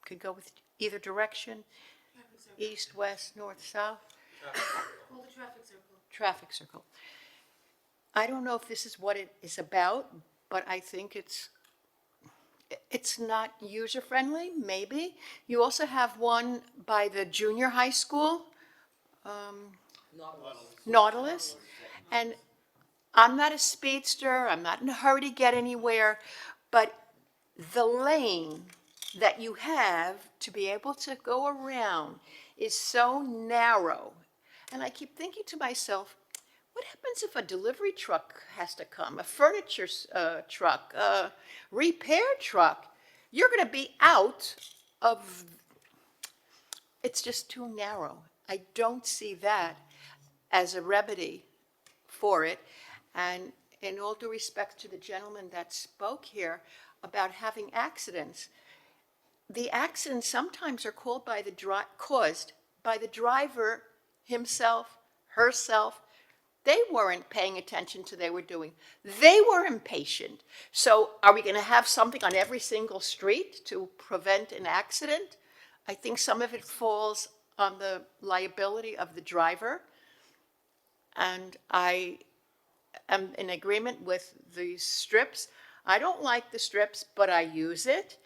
could go with either direction, east, west, north, south. Well, the traffic circle. Traffic circle. I don't know if this is what it is about, but I think it's not user-friendly, maybe. You also have one by the junior high school, Nautilus. And I'm not a speedster, I'm not in a hurry to get anywhere, but the lane that you have to be able to go around is so narrow. And I keep thinking to myself, what happens if a delivery truck has to come, a furniture truck, a repair truck? You're going to be out of, it's just too narrow. I don't see that as a remedy for it. And in all due respect to the gentleman that spoke here about having accidents, the accidents sometimes are caused by the driver himself, herself. They weren't paying attention to what they were doing. They were impatient. So are we going to have something on every single street to prevent an accident? I think some of it falls on the liability of the driver. And I am in agreement with the strips. I don't like the strips, but I use it.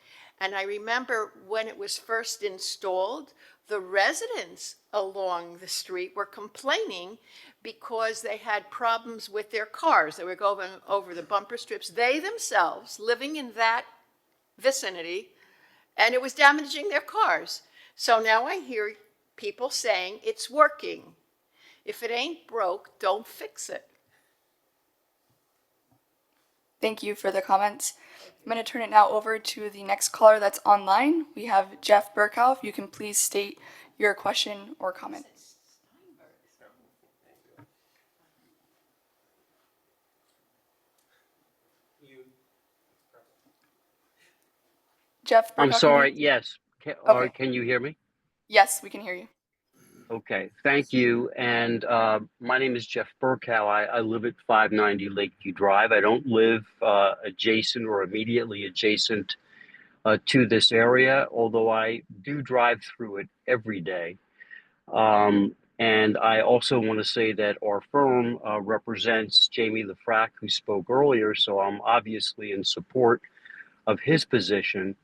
And I remember when it was first installed, the residents along the street were complaining because they had problems with their cars. They were going over the bumper strips, they themselves living in that vicinity, and it was damaging their cars. So now I hear people saying it's working. If it ain't broke, don't fix it. Thank you for the comments. I'm going to turn it now over to the next caller that's online. We have Jeff Burkow. If you can please state your question or comment. Jeff I'm Burkow, sorry, yes. Okay. Can you hear me? Yes, we can hear you. Okay, thank you. And my name is Jeff Burkow. I live at 590 Lakeview Drive. I don't live adjacent or immediately adjacent to this area, although I do drive through it every day. And I also want to say that our firm represents Jamie Lafrac, who spoke earlier, so I'm obviously in support of his position.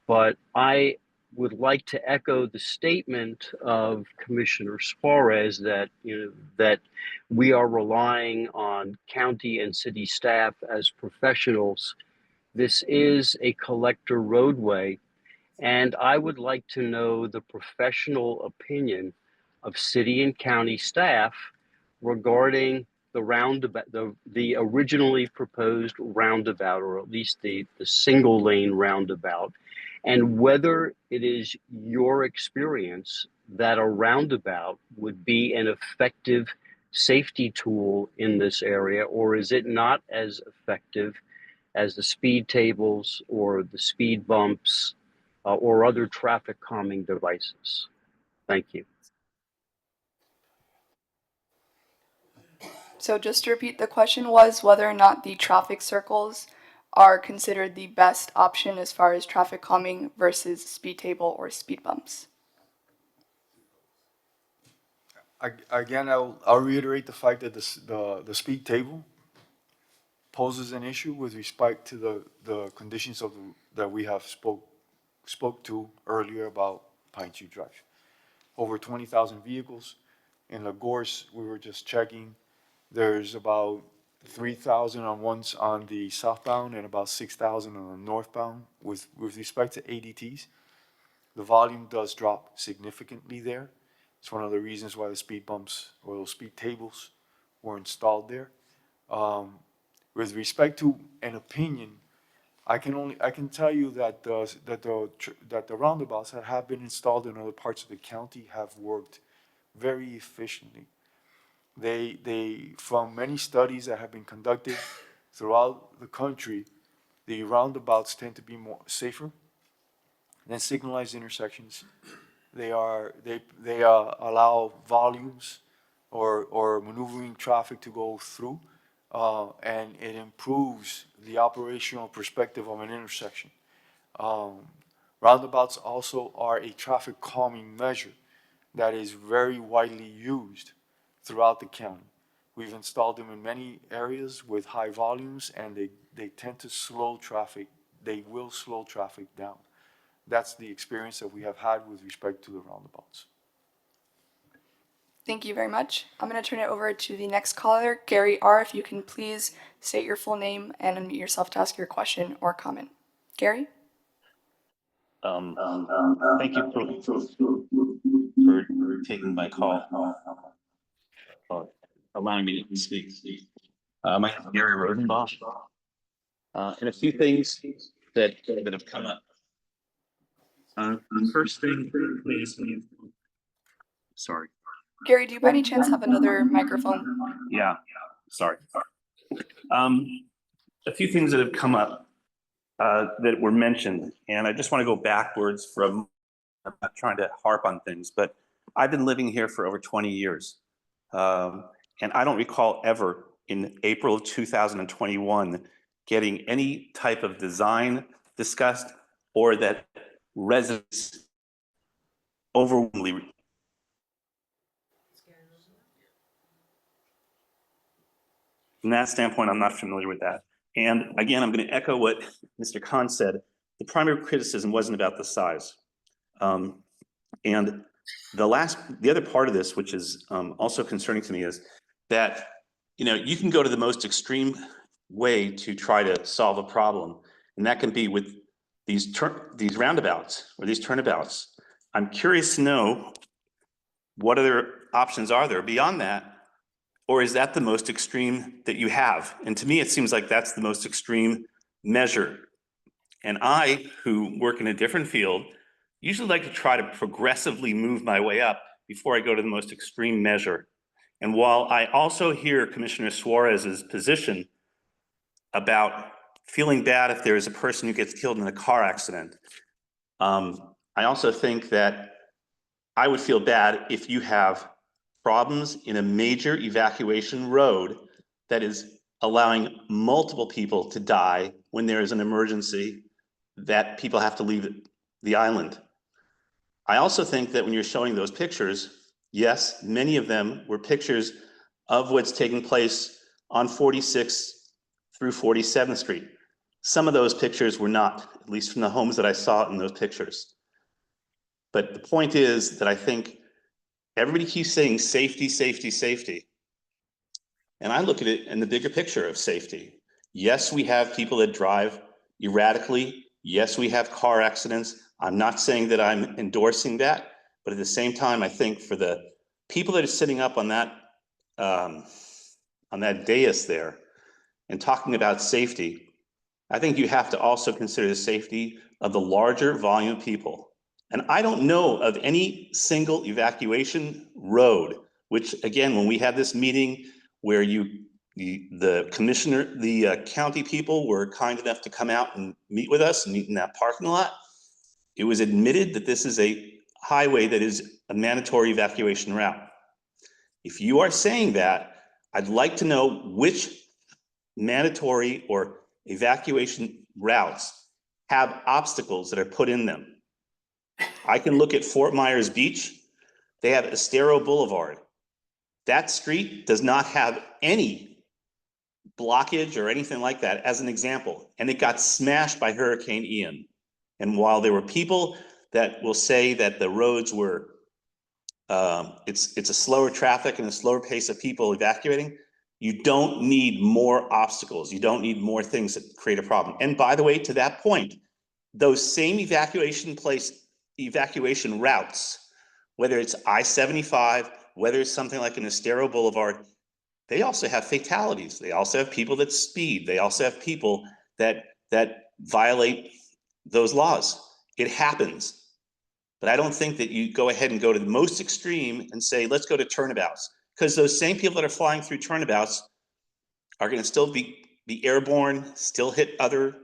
But I would like to echo the statement of Commissioner Suarez that that we are relying on county and city staff as professionals. This is a collector roadway, and I would like to know the professional opinion of city and county staff regarding the roundabout, the originally proposed roundabout, or at least the single lane roundabout, and whether it is your experience that a roundabout would be an effective safety tool in this area, or is it not as effective as the speed tables or the speed bumps or other traffic calming devices? Thank you. So just to repeat, the question was whether or not the traffic circles are considered the best option as far as traffic calming versus speed table or speed bumps. Again, I'll reiterate the fact that the speed table poses an issue with respect to the conditions of that we have spoke to earlier about Pine Tree Drive. Over 20,000 vehicles. In Lagos, we were just checking, there's about 3,000 on the southbound and about 6,000 on the northbound. With respect to ADTs, the volume does drop significantly there. It's one of the reasons why the speed bumps or those speed tables were installed there. With respect to an opinion, I can tell you that the roundabouts that have been installed in other parts of the county have worked very efficiently. They from many studies that have been conducted throughout the country, the roundabouts tend to be more safer than signalized intersections. They allow volumes or maneuvering traffic to go through, and it improves the operational perspective of an intersection. Roundabouts also are a traffic calming measure that is very widely used throughout the county. We've installed them in many areas with high volumes, and they tend to slow traffic. They will slow traffic down. That's the experience that we have had with respect to the roundabouts. Thank you very much. I'm going to turn it over to the next caller, Gary R. If you can please state your full name and unmute yourself to ask your question or comment. Gary? Thank you for taking my call, allowing me to speak. My name is Gary Rodenbach, and a few things that have come up. The first thing is, sorry. Gary, do you by any chance have another microphone? Yeah, sorry. A few things that have come up that were mentioned, and I just want to go backwards from, I'm not trying to harp on things, but I've been living here for over 20 years. And I don't recall ever in April of 2021 getting any type of design discussed or that residents overwhelmingly. From that standpoint, I'm not familiar with that. And again, I'm going to echo what Mr. Khan said. The primary criticism wasn't about the size. And the other part of this, which is also concerning to me, is that you can go to the most extreme way to try to solve a problem, and that can be with these roundabouts or these turnabouts. I'm curious to know what other options are there beyond that, or is that the most extreme that you have? And to me, it seems like that's the most extreme measure. And I, who work in a different field, usually like to try to progressively move my way up before I go to the most extreme measure. And while I also hear Commissioner Suarez's position about feeling bad if there is a person who gets killed in a car accident, I also think that I would feel bad if you have problems in a major evacuation road that is allowing multiple people to die when there is an emergency that people have to leave the island. I also think that when you're showing those pictures, yes, many of them were pictures of what's taking place on 46th through 47th Street. Some of those pictures were not, at least from the homes that I saw in those pictures. But the point is that I think everybody keeps saying safety, safety, safety. And I look at it in the bigger picture of safety. Yes, we have people that drive erratically. Yes, we have car accidents. I'm not saying that I'm endorsing that, but at the same time, I think for the people that are sitting up on that dais there and talking about safety, I think you have to also consider the safety of the larger volume of people. And I don't know of any single evacuation road, which again, when we had this meeting where the commissioner, the county people were kind enough to come out and meet with us and meet in that parking lot, it was admitted that this is a highway that is a mandatory evacuation route. If you are saying that, I'd like to know which mandatory or evacuation routes have obstacles that are put in them. I can look at Fort Myers Beach. They have Estero Boulevard. That street does not have any blockage or anything like that, as an example, and it got smashed by Hurricane Ian. And while there were people that will say that the roads were, it's a slower traffic and a slower pace of people evacuating, you don't need more obstacles. You don't need more things that create a problem. And by the way, to that point, those same evacuation routes, whether it's I-75, whether it's something like an Estero Boulevard, they also have fatalities. They also have people that speed. They also have people that violate those laws. It happens. But I don't think that you go ahead and go to the most extreme and say, let's go to turnabouts, because those same people that are flying through turnabouts are going to still be airborne, still hit other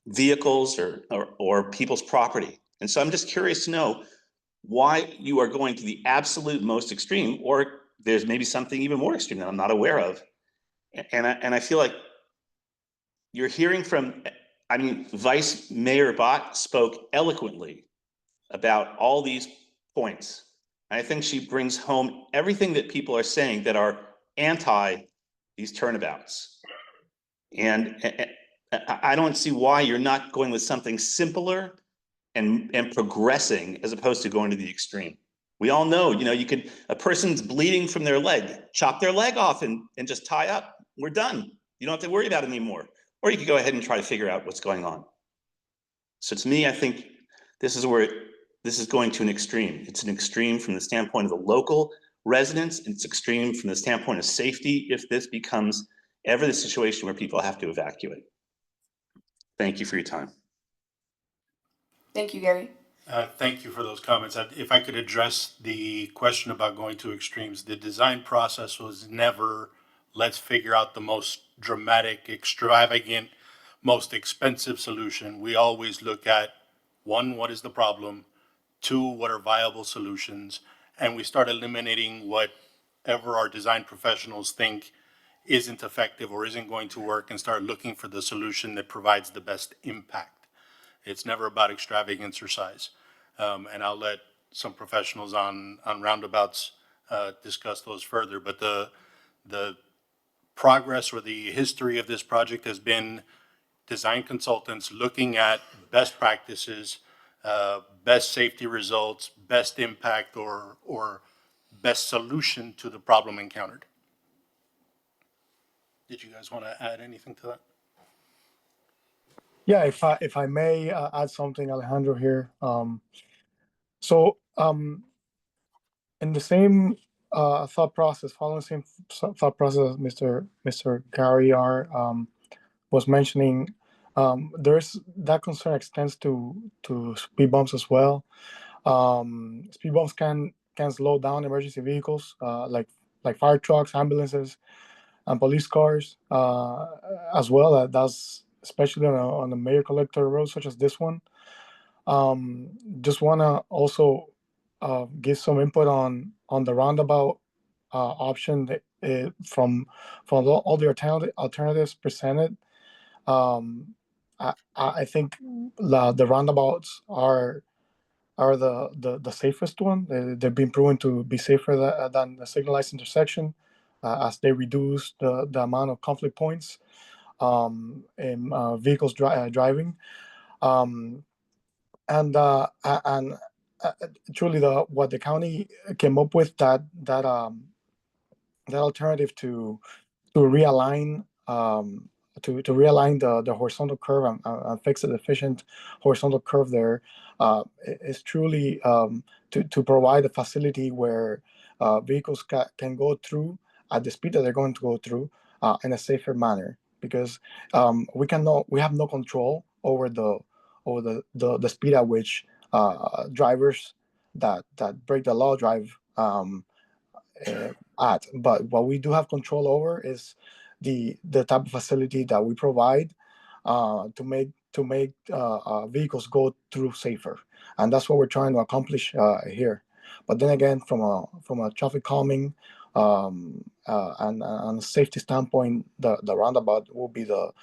vehicles or people's property. And so I'm just curious to know why you are going to the absolute most extreme, or there's maybe something even more extreme that I'm not aware of. And I feel like you're hearing from, I mean, Vice Mayor Bott spoke eloquently about all these points. And I think she brings home everything that people are saying that are anti these turnabouts. And I don't see why you're not going with something simpler and progressing as opposed to going to the extreme. We all know, a person's bleeding from their leg, chop their leg off and just tie up. We're done. You don't have to worry about it anymore. Or you could go ahead and try to figure out what's going on. So to me, I think this is going to an extreme. It's an extreme from the standpoint of the local residents. It's extreme from the standpoint of safety if this becomes ever the situation where people have to evacuate. Thank you for your time. Thank you, Gary. Thank you for those comments. If I could address the question about going to extremes, the design process was never, let's figure out the most dramatic, extravagant, most expensive solution. We always look at, one, what is the problem? Two, what are viable solutions? And we start eliminating whatever our design professionals think isn't effective or isn't going to work, and start looking for the solution that provides the best impact. It's never about extravagance or size. And I'll let some professionals on roundabouts discuss those further. But the progress or the history of this project has been design consultants looking at best practices, best safety results, best impact, or best solution to the problem encountered. Did you guys want to add anything to that? Yeah, if I may add something, Alejandro here. In the same thought process, following the same thought process, Mr. Gary was mentioning, there's that concern extends to speed bumps as well. Speed bumps can slow down emergency vehicles, like fire trucks, ambulances, and police cars as well. That's especially on the major collector roads such as this one. Just want to also give some input on the roundabout option that, from all the alternatives presented. I think the roundabouts are the safest one. They've been proven to be safer than the signalized intersection, as they reduce the amount of conflict points in vehicles driving. And truly, what the county came up with, that alternative to realign, to realign the horizontal curve and fix an efficient horizontal curve there, is truly to provide a facility where vehicles can go through at the speed that they're going to go through in a safer manner, because we have no control over the speed at which drivers that break the law drive at. But what we do have control over is the type of facility that we provide to make vehicles go through safer, and that's what we're trying to accomplish here. But then again, from a traffic calming and safety standpoint, the roundabout will be the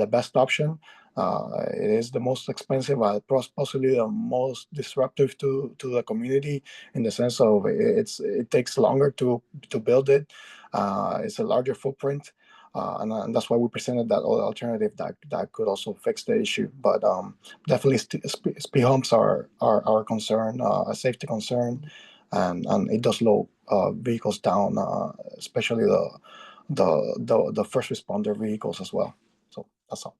best option. It is the most expensive, possibly the most disruptive to the community, in the sense of it takes longer to build it. It's a larger footprint, and that's why we presented that alternative that could also fix the issue. But definitely, speed humps are a concern, a safety concern, and it does slow vehicles down, especially the first responder vehicles as well. So that's all.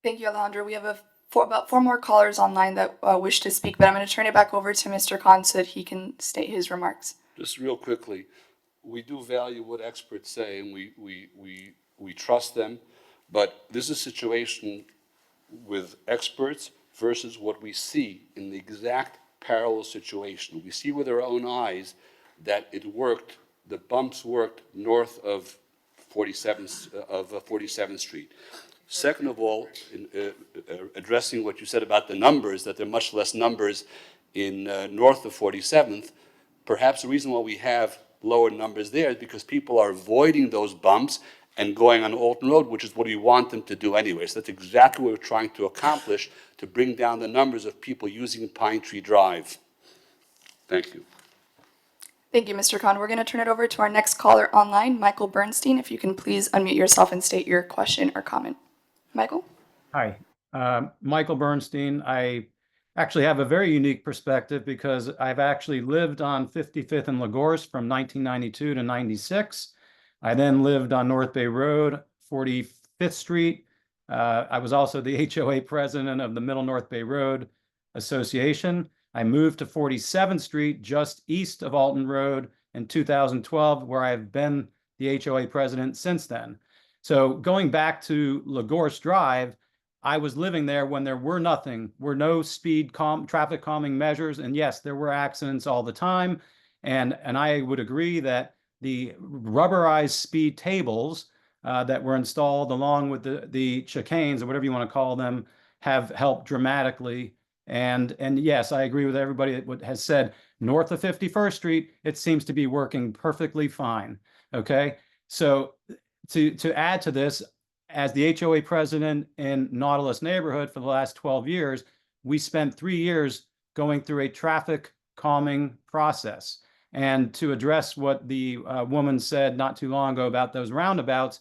Thank you, Alejandro. We have about 4 more callers online that wish to speak, but I'm going to turn it back over to Mr. Khan so that he can state his remarks. Just real quickly, we do value what experts say, and we trust them, but this is a situation with experts versus what we see in the exact parallel situation. We see with our own eyes that it worked, the bumps worked north of 47th Street. Second of all, addressing what you said about the numbers, that there are much less numbers in north of 47th, perhaps the reason why we have lower numbers there is because people are avoiding those bumps and going on Alton Road, which is what we want them to do anyway. So that's exactly what we're trying to accomplish, to bring down the numbers of people using Pine Tree Drive. Thank you. Thank you, Mr. Khan. We're going to turn it over to our next caller online, Michael Bernstein. If you can please unmute yourself and state your question or comment. Michael? Hi, Michael Bernstein. I actually have a very unique perspective because I've actually lived on 55th and Lagorce from 1992 to 96. I then lived on North Bay Road, 45th Street. I was also the HOA president of the Middle North Bay Road Association. I moved to 47th Street, just east of Alton Road, in 2012, where I've been the HOA president since then. So going back to Lagorce Drive, I was living there when there were no traffic calming measures. And yes, there were accidents all the time. And I would agree that the rubberized speed tables that were installed along with the chicanes, or whatever you want to call them, have helped dramatically. And yes, I agree with everybody that has said north of 51st Street, it seems to be working perfectly fine. Okay, so to add to this, as the HOA president in Nautilus neighborhood for the last 12 years, we spent 3 years going through a traffic calming process. And to address what the woman said not too long ago about those roundabouts,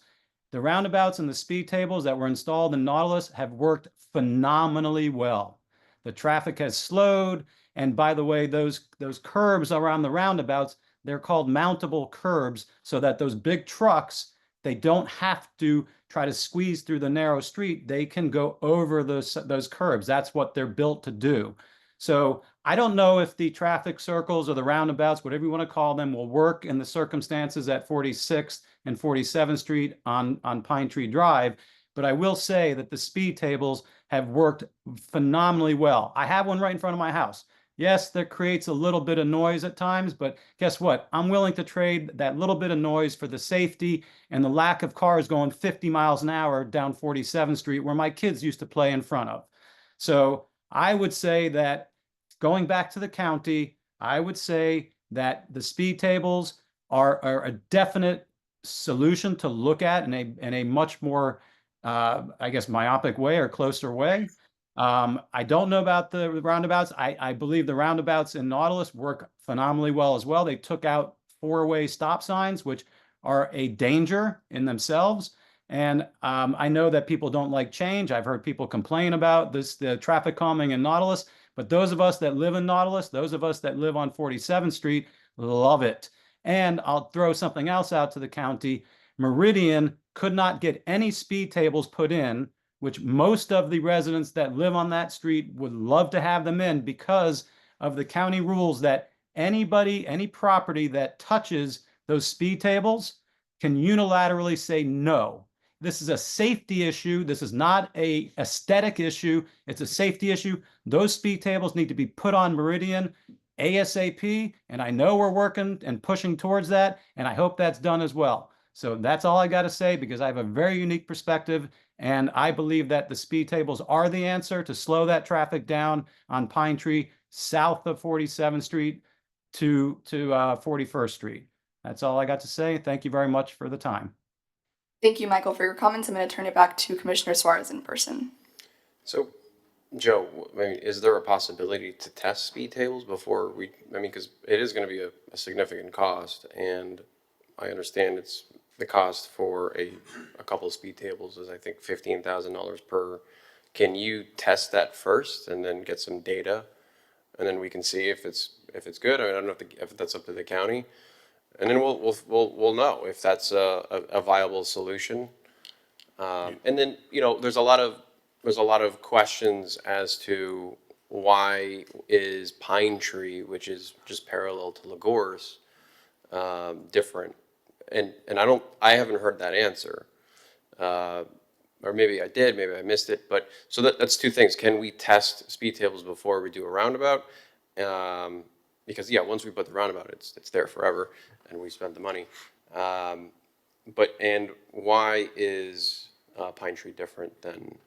the roundabouts and the speed tables that were installed in Nautilus have worked phenomenally well. The traffic has slowed. And by the way, those curbs around the roundabouts, they're called mountable curbs, so that those big trucks, they don't have to try to squeeze through the narrow street. They can go over those curbs. That's what they're built to do. So I don't know if the traffic circles or the roundabouts, whatever you want to call them, will work in the circumstances at 46th and 47th Street on Pine Tree Drive. But I will say that the speed tables have worked phenomenally well. I have one right in front of my house. Yes, that creates a little bit of noise at times, but guess what? I'm willing to trade that little bit of noise for the safety and the lack of cars going 50 miles an hour down 47th Street where my kids used to play in front of. So I would say that going back to the county, I would say that the speed tables are a definite solution to look at in a much more, I guess, myopic way or closer way. I don't know about the roundabouts. I believe the roundabouts in Nautilus work phenomenally well as well. They took out four-way stop signs, which are a danger in themselves. And I know that people don't like change. I've heard people complain about the traffic calming in Nautilus, but those of us that live in Nautilus, those of us that live on 47th Street, love it. And I'll throw something else out to the county. Meridian could not get any speed tables put in, which most of the residents that live on that street would love to have them in because of the county rules that anybody, any property that touches those speed tables can unilaterally say no. This is a safety issue. This is not a aesthetic issue. It's a safety issue. Those speed tables need to be put on Meridian ASAP, and I know we're working and pushing towards that, and I hope that's done as well. So that's all I got to say because I have a very unique perspective, and I believe that the speed tables are the answer to slow that traffic down on Pine Tree south of 47th Street to 41st Street. That's all I got to say. Thank you very much for the time. Thank you, Michael, for your comments. I'm going to turn it back to Commissioner Suarez in person. So, Joe, I mean, is there a possibility to test speed tables before we, I mean, because it is going to be a significant cost, and I understand it's the cost for a couple of speed tables is, I think, $15,000 per. Can you test that first and then get some data, and then we can see if it's good? I mean, I don't know if that's up to the county, and then we'll know if that's a viable solution. And then, you know, there's a lot of questions as to why is Pine Tree, which is just parallel to Lagorce, different, and I haven't heard that answer, or maybe I did, maybe I missed it. But so that's two things. Can we test speed tables before we do a roundabout? Because yeah, once we put the roundabout, it's there forever, and we spent the money. And why is Pine Tree different than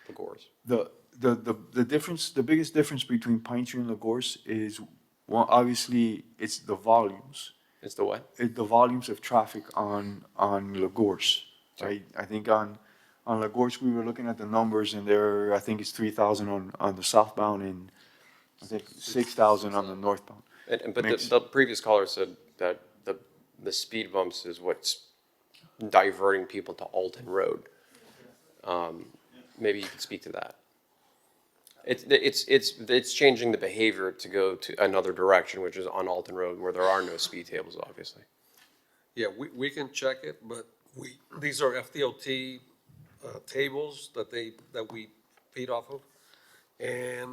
Lagorce? The difference, the biggest difference between Pine Tree and Lagorce is, well, obviously it's the volumes. It's the what? The volumes of traffic on Lagorce, right? I think on Lagorce we were looking at the numbers, and there I think it's 3,000 on the southbound and I think 6,000 on the northbound. But the previous caller said that the speed bumps is what's diverting people to Alton Road. Maybe you could speak to that. It's changing the behavior to go to another direction, which is on Alton Road, where there are no speed tables, obviously. Yeah, we can check it, but these are FDOT tables that we feed off of, and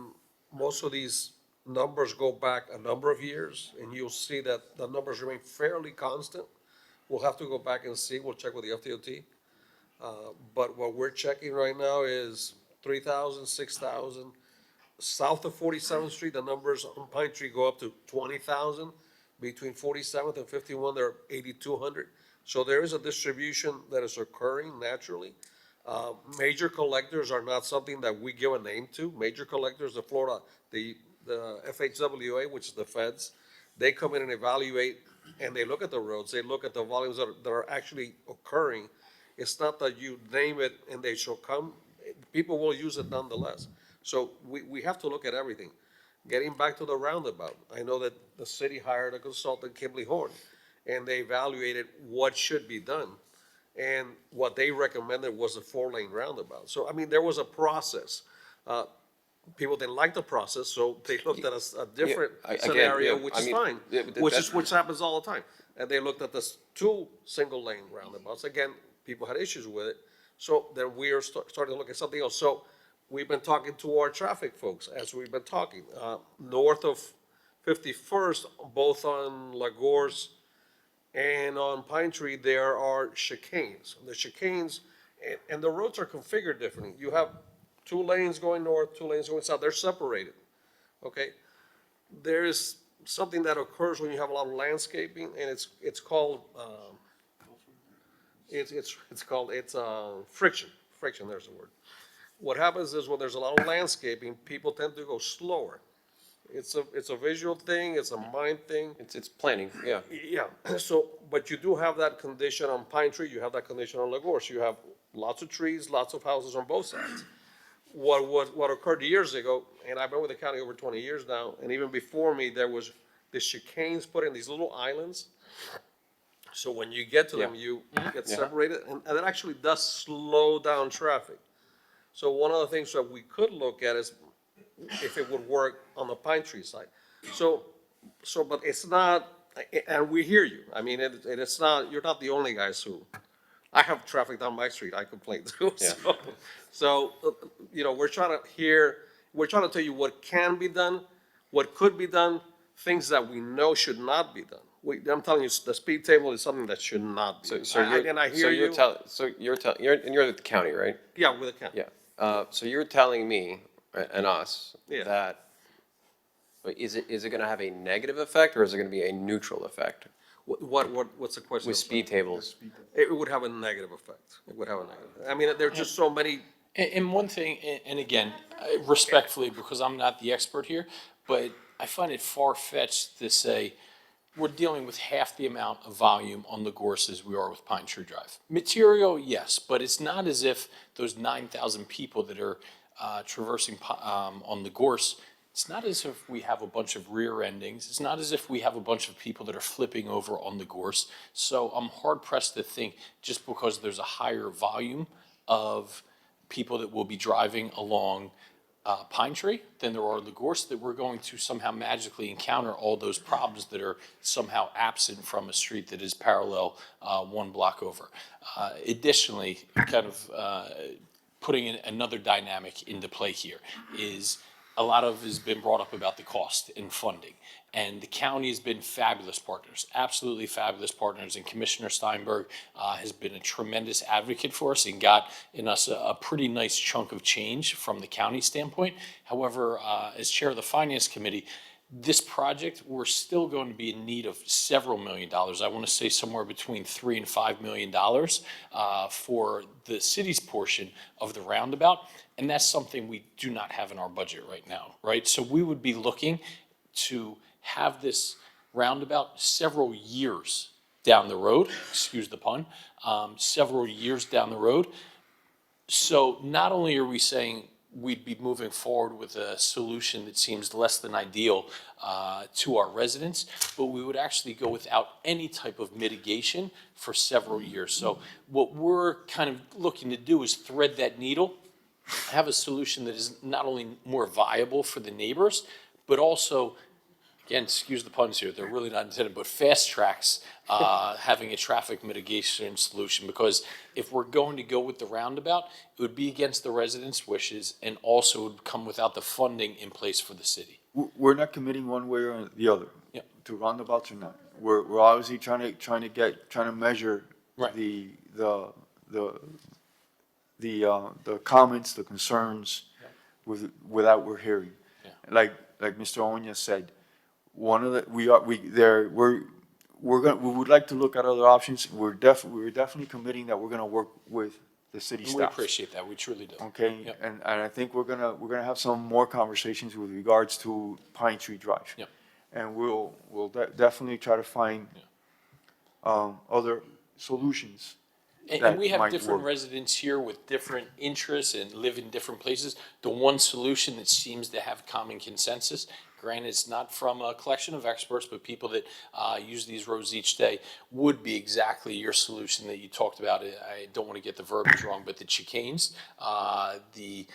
most of these numbers go back a number of years, and you'll see that the numbers remain fairly constant. We'll have to go back and see. We'll check with the FDOT. But what we're checking right now is 3,000, 6,000. South of 47th Street, the numbers on Pine Tree go up to 20,000. Between 47th and 51, they're 8,200. So there is a distribution that is occurring naturally. Major collectors are not something that we give a name to. Major collectors, the Florida, the FHWA, which is the feds, they come in and evaluate, and they look at the roads. They look at the volumes that are actually occurring. It's not that you name it and they shall come. People will use it nonetheless. So we have to look at everything. Getting back to the roundabout, I know that the city hired a consultant, Kimberly Horn, and they evaluated what should be done. And what they recommended was a 4-lane roundabout. So, I mean, there was a process. People didn't like the process, so they looked at a different scenario, which is fine, which happens all the time. And they looked at this 2 single-lane roundabouts. Again, people had issues with it. So then we are starting to look at something else. So we've been talking to our traffic folks as we've been talking. North of 51st, both on Lagorce and on Pine Tree, there are chicanes. The chicanes, and the roads are configured differently. You have 2 lanes going north, 2 lanes going south. They're separated, okay? there is something that occurs when you have a lot of landscaping, and it's called, friction. Friction, there's the word. What happens is when there's a lot of landscaping, people tend to go slower. It's a visual thing, it's a mind thing. It's planning, yeah. Yeah, so, but you do have that condition on Pine Tree, you have that condition on Lagos. You have lots of trees, lots of houses on both sides. What occurred years ago, and I've been with the county over 20 years now, and even before me, there was the chicanes put in these little islands. So when you get to them, you get Yeah. separated, and that actually does slow down traffic. So one of the things that we could look at is if it would work on the Pine Tree side. So, but it's not, and we hear you. I mean, it's not, you're not the only guys who, I have traffic down my street, I complain too. Yeah. So, you know, we're trying to tell you what can be done, what could be done, things that we know should not be done. I'm telling you, the speed table is something that should not be. And I hear you. You're the county, right? Yeah, with the county. Yeah. So you're telling me and us Yeah. that, but is it gonna have a negative effect or is it gonna be a neutral effect What's the question? with speed tables? It would have a negative effect. It would have a negative. I mean, there are just so many. And one thing, and again, respectfully, because I'm not the expert here, but I find it far-fetched to say we're dealing with half the amount of volume on Lagos as we are with Pine Tree Drive. Material, yes, but it's not as if those 9,000 people that are traversing on Lagos, it's not as if we have a bunch of rear endings. It's not as if we have a bunch of people that are flipping over on Lagos. So I'm hard-pressed to think just because there's a higher volume of people that will be driving along Pine Tree than there are Lagos, that we're going to somehow magically encounter all those problems that are somehow absent from a street that is parallel one block over. Additionally, kind of putting in another dynamic into play here is a lot of has been brought up about the cost and funding. And the county has been fabulous partners, absolutely fabulous partners. And Commissioner Steinberg has been a tremendous advocate for us and got in us a pretty nice chunk of change from the county standpoint. However, as chair of the Finance Committee, this project, we're still going to be in need of several $million. I want to say somewhere between $3 and $5 million for the city's portion of the roundabout. And that's something we do not have in our budget right now, right? So we would be looking to have this roundabout several years down the road, excuse the pun, several years down the road. So not only are we saying we'd be moving forward with a solution that seems less than ideal to our residents, but we would actually go without any type of mitigation for several years. So what we're kind of looking to do is thread that needle, have a solution that is not only more viable for the neighbors, but also, again, excuse the puns here, they're really not intended, but fast tracks having a traffic mitigation solution. Because if we're going to go with the roundabout, it would be against the residents' wishes and also would come without the funding in place for the city. We're not committing one way or the other. Yeah. To roundabouts or not. We're obviously trying to measure Right. the comments, the concerns with what we're hearing. Yeah. Like Mr. Oña said, we would like to look at other options. We're definitely committing that we're gonna work with the city We staff. appreciate that, we truly do. Okay, Yep. and I think we're gonna have some more conversations with regards to Pine Tree Drive. Yep. And we'll definitely try to find other solutions. And we that have might different work. residents here with different interests and live in different places. The one solution that seems to have common consensus, granted, it's not from a collection of experts, but people that use these roads each day, would be exactly your solution that you talked about. I don't want to get the verbiage wrong, but the chicanes, the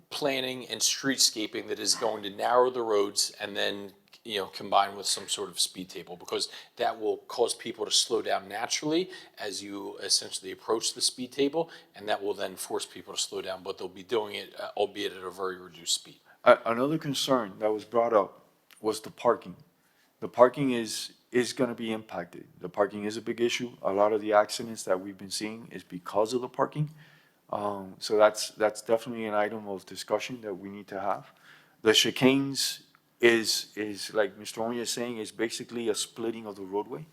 planning and streetscaping that is going to narrow the roads and then, you know, combined with some sort of speed table, because that will cause people to slow down naturally as you essentially approach the speed table, and that will then force people to slow down, but they'll be doing it, albeit at a very reduced speed. Another concern that was brought up was the parking. The parking is gonna be impacted. The parking is a big issue. A lot of the accidents that we've been seeing is because of the parking. So that's definitely an item of discussion that we need to have. The chicanes, is like Mr. Onya is saying, is basically a splitting of the roadway.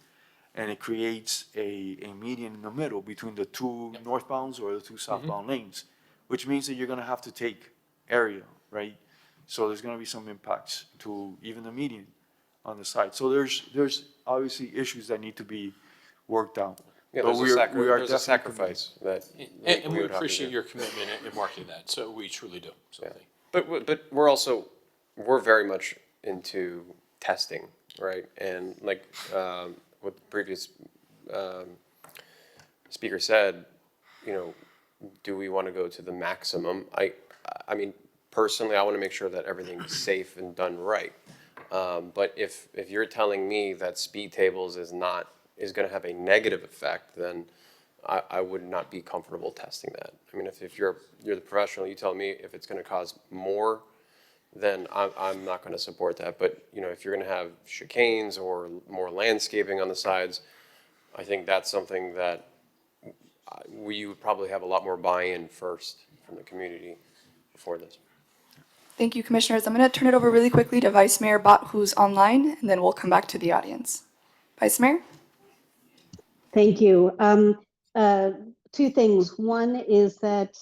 And it creates a median in the middle between the two northbounds or the two southbound lanes, which means that you're gonna have to take area, right? So there's gonna be some impacts to even the median on the side. So there's obviously issues that need to be worked out. Yeah, But there's we are a definitely sacrifice that. And we would have to appreciate do. your commitment in marking that, so we truly do. So Yeah. thank you. But we're also, we're very much into testing, right? And like, what the previous, speaker said, you know, do we want to go to the maximum? I mean, personally, I want to make sure that everything's safe and done right. But if you're telling me that speed tables is going to have a negative effect, then I would not be comfortable testing that. I mean, if you're the professional, you tell me if it's going to cause more, then I'm not going to support that. But, you know, if you're going to have chicanes or more landscaping on the sides, I think that's something that we would probably have a lot more buy-in first from the community before this. Thank you, Commissioners. I'm going to turn it over really quickly to Vice Mayor Bott, who's online, and then we'll come back to the audience. Vice Mayor? Thank you. Two things. One is that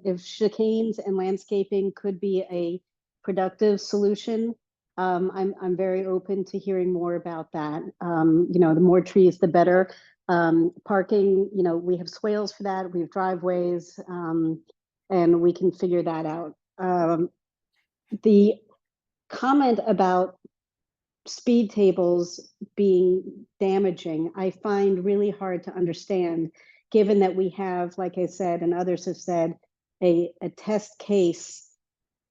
if chicanes and landscaping could be a productive solution, I'm very open to hearing more about that. You know, the more trees, the better. Parking, you know, we have swales for that. We have driveways, and we can figure that out. The comment about speed tables being damaging, I find really hard to understand, given that we have, like I said, and others have said, a test case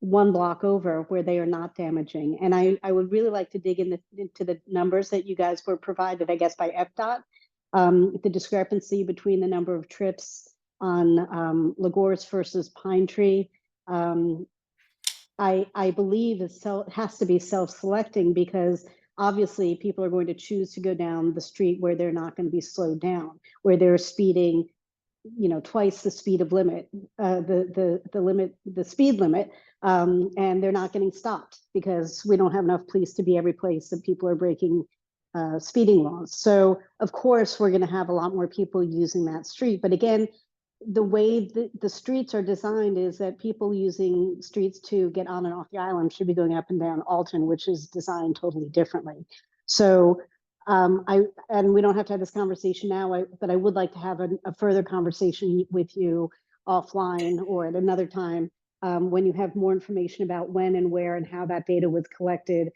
one block over where they are not damaging. And I would really like to dig into the numbers that you guys were provided, I guess, by FDOT, the discrepancy between the number of trips on Lagorce versus Pine Tree. I believe it has to be self-selecting because obviously people are going to choose to go down the street where they're not going to be slowed down, where they're speeding, you know, twice the speed of limit, the speed limit, and they're not getting stopped because we don't have enough police to be every place that people are breaking speeding laws. So of course we're going to have a lot more people using that street, but again, the way the streets are designed is that people using streets to get on and off the island should be going up and down Alton, which is designed totally differently. So and we don't have to have this conversation now, but I would like to have a further conversation with you offline or at another time when you have more information about when and where and how that data was collected.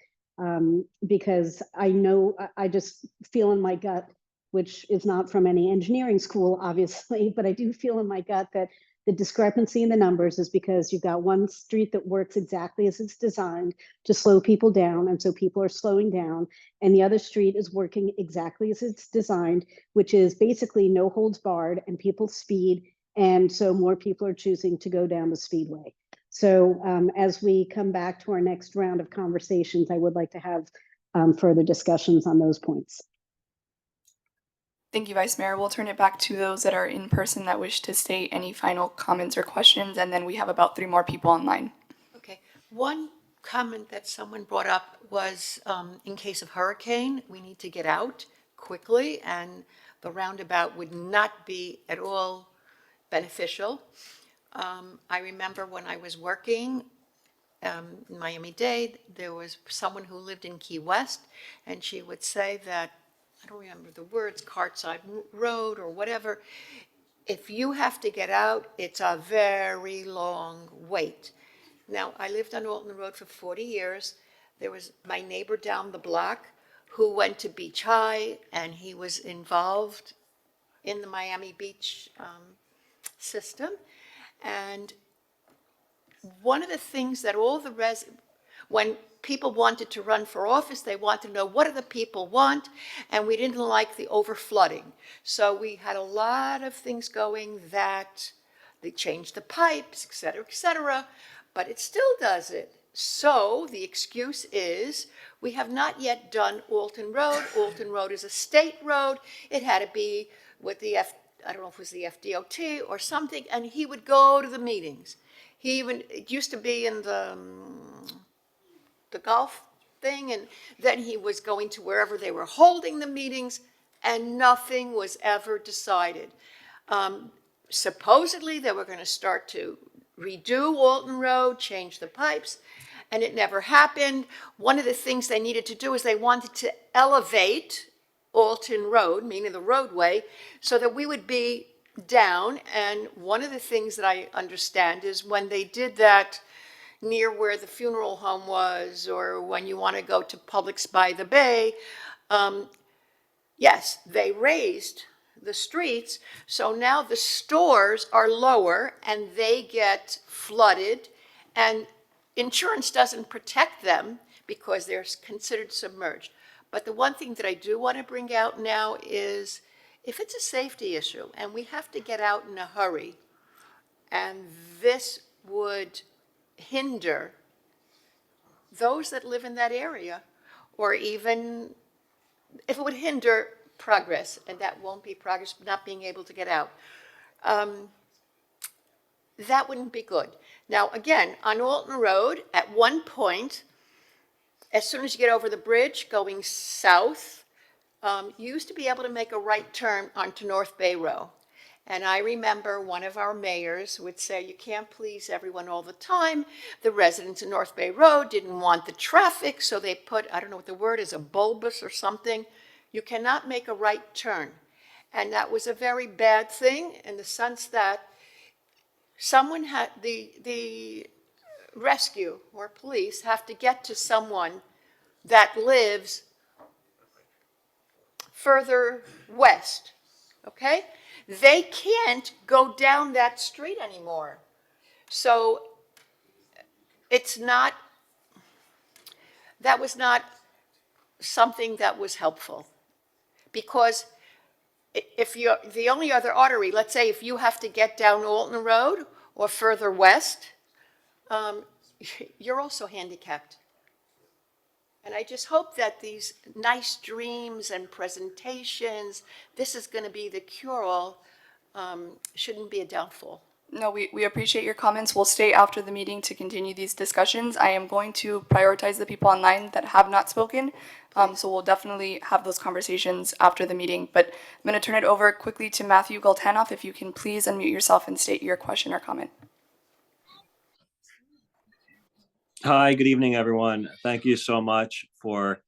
Because I know, I just feel in my gut, which is not from any engineering school, obviously, but I do feel in my gut that the discrepancy in the numbers is because you've got one street that works exactly as it's designed to slow people down, and so people are slowing down, and the other street is working exactly as it's designed, which is basically no holds barred and people speed, and so more people are choosing to go down the speedway. So as we come back to our next round of conversations, I would like to have further discussions on those points. Thank you, Vice Mayor. We'll turn it back to those that are in person that wish to state any final comments or questions, and then we have about 3 more people online. Okay, one comment that someone brought up was in case of hurricane, we need to get out quickly, and the roundabout would not be at all beneficial. I remember when I was working in Miami-Dade, there was someone who lived in Key West, and she would say that, I don't remember the words, Cartside Road or whatever, if you have to get out, it's a very long wait. Now, I lived on Alton Road for 40 years. There was my neighbor down the block who went to Beach High, and he was involved in the Miami Beach system. And one of the things that all the when people wanted to run for office, they wanted to know what do the people want, and we didn't like the overflooding. So we had a lot of things going that they changed the pipes, et cetera, but it still does it. So the excuse is we have not yet done Alton Road. Alton Road is a state road. It had to be with the I don't know if it was the FDOT or something, and he would go to the meetings. He even, it used to be in the the golf thing, and then he was going to wherever they were holding the meetings, and nothing was ever decided. Supposedly, they were going to start to redo Alton Road, change the pipes, and it never happened. One of the things they needed to do is they wanted to elevate Alton Road, meaning the roadway, so that we would be down. And one of the things that I understand is when they did that near where the funeral home was, or when you want to go to Publix by the Bay, yes, they raised the streets, so now the stores are lower and they get flooded, and insurance doesn't protect them because they're considered submerged. But the one thing that I do want to bring out now is if it's a safety issue and we have to get out in a hurry, and this would hinder those that live in that area, or even if it would hinder progress, and that won't be progress, not being able to get out, that wouldn't be good. Now, again, on Alton Road, at one point, as soon as you get over the bridge going south, you used to be able to make a right turn onto North Bay Row. And I remember one of our mayors would say, you can't please everyone all the time. The residents in North Bay Road didn't want the traffic, so they put, I don't know what the word is, a bulbous or something. You cannot make a right turn. And that was a very bad thing in the sense that someone had, the rescue or police have to get to someone that lives further west, okay? They can't go down that street anymore. So it's not, that was not something that was helpful. Because if you're, the only other artery, let's say if you have to get down Alton Road or further west, you're also handicapped. And I just hope that these nice dreams and presentations, this is going to be the cure-all, shouldn't be a downfall. No, we appreciate your comments. We'll stay after the meeting to continue these discussions. I am going to prioritize the people online that have not spoken. So we'll definitely have those conversations after the meeting. But I'm going to turn it over quickly to Matthew Goltanoff. If you can please unmute yourself and state your question or comment. Hi, good evening, everyone. Thank you so much for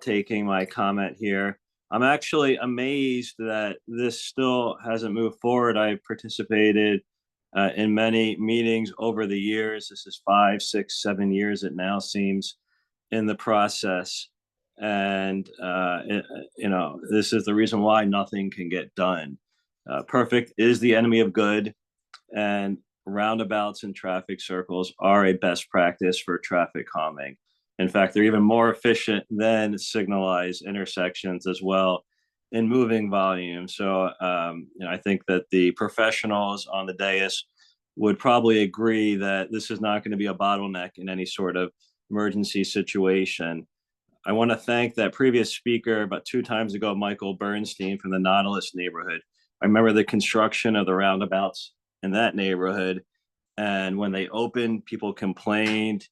taking my comment here. I'm actually amazed that this still hasn't moved forward. I participated in many meetings over the years. This is 5, 6, 7 years, it now seems, in the process. And, this is the reason why nothing can get done. Perfect is the enemy of good, and roundabouts and traffic circles are a best practice for traffic calming. In fact, they're even more efficient than signalized intersections as well in moving volume. So, I think that the professionals on the dais would probably agree that this is not going to be a bottleneck in any sort of emergency situation. I want to thank that previous speaker about 2 times ago, Michael Bernstein from the Nautilus neighborhood. I remember the construction of the roundabouts in that neighborhood. And when they opened, people complained.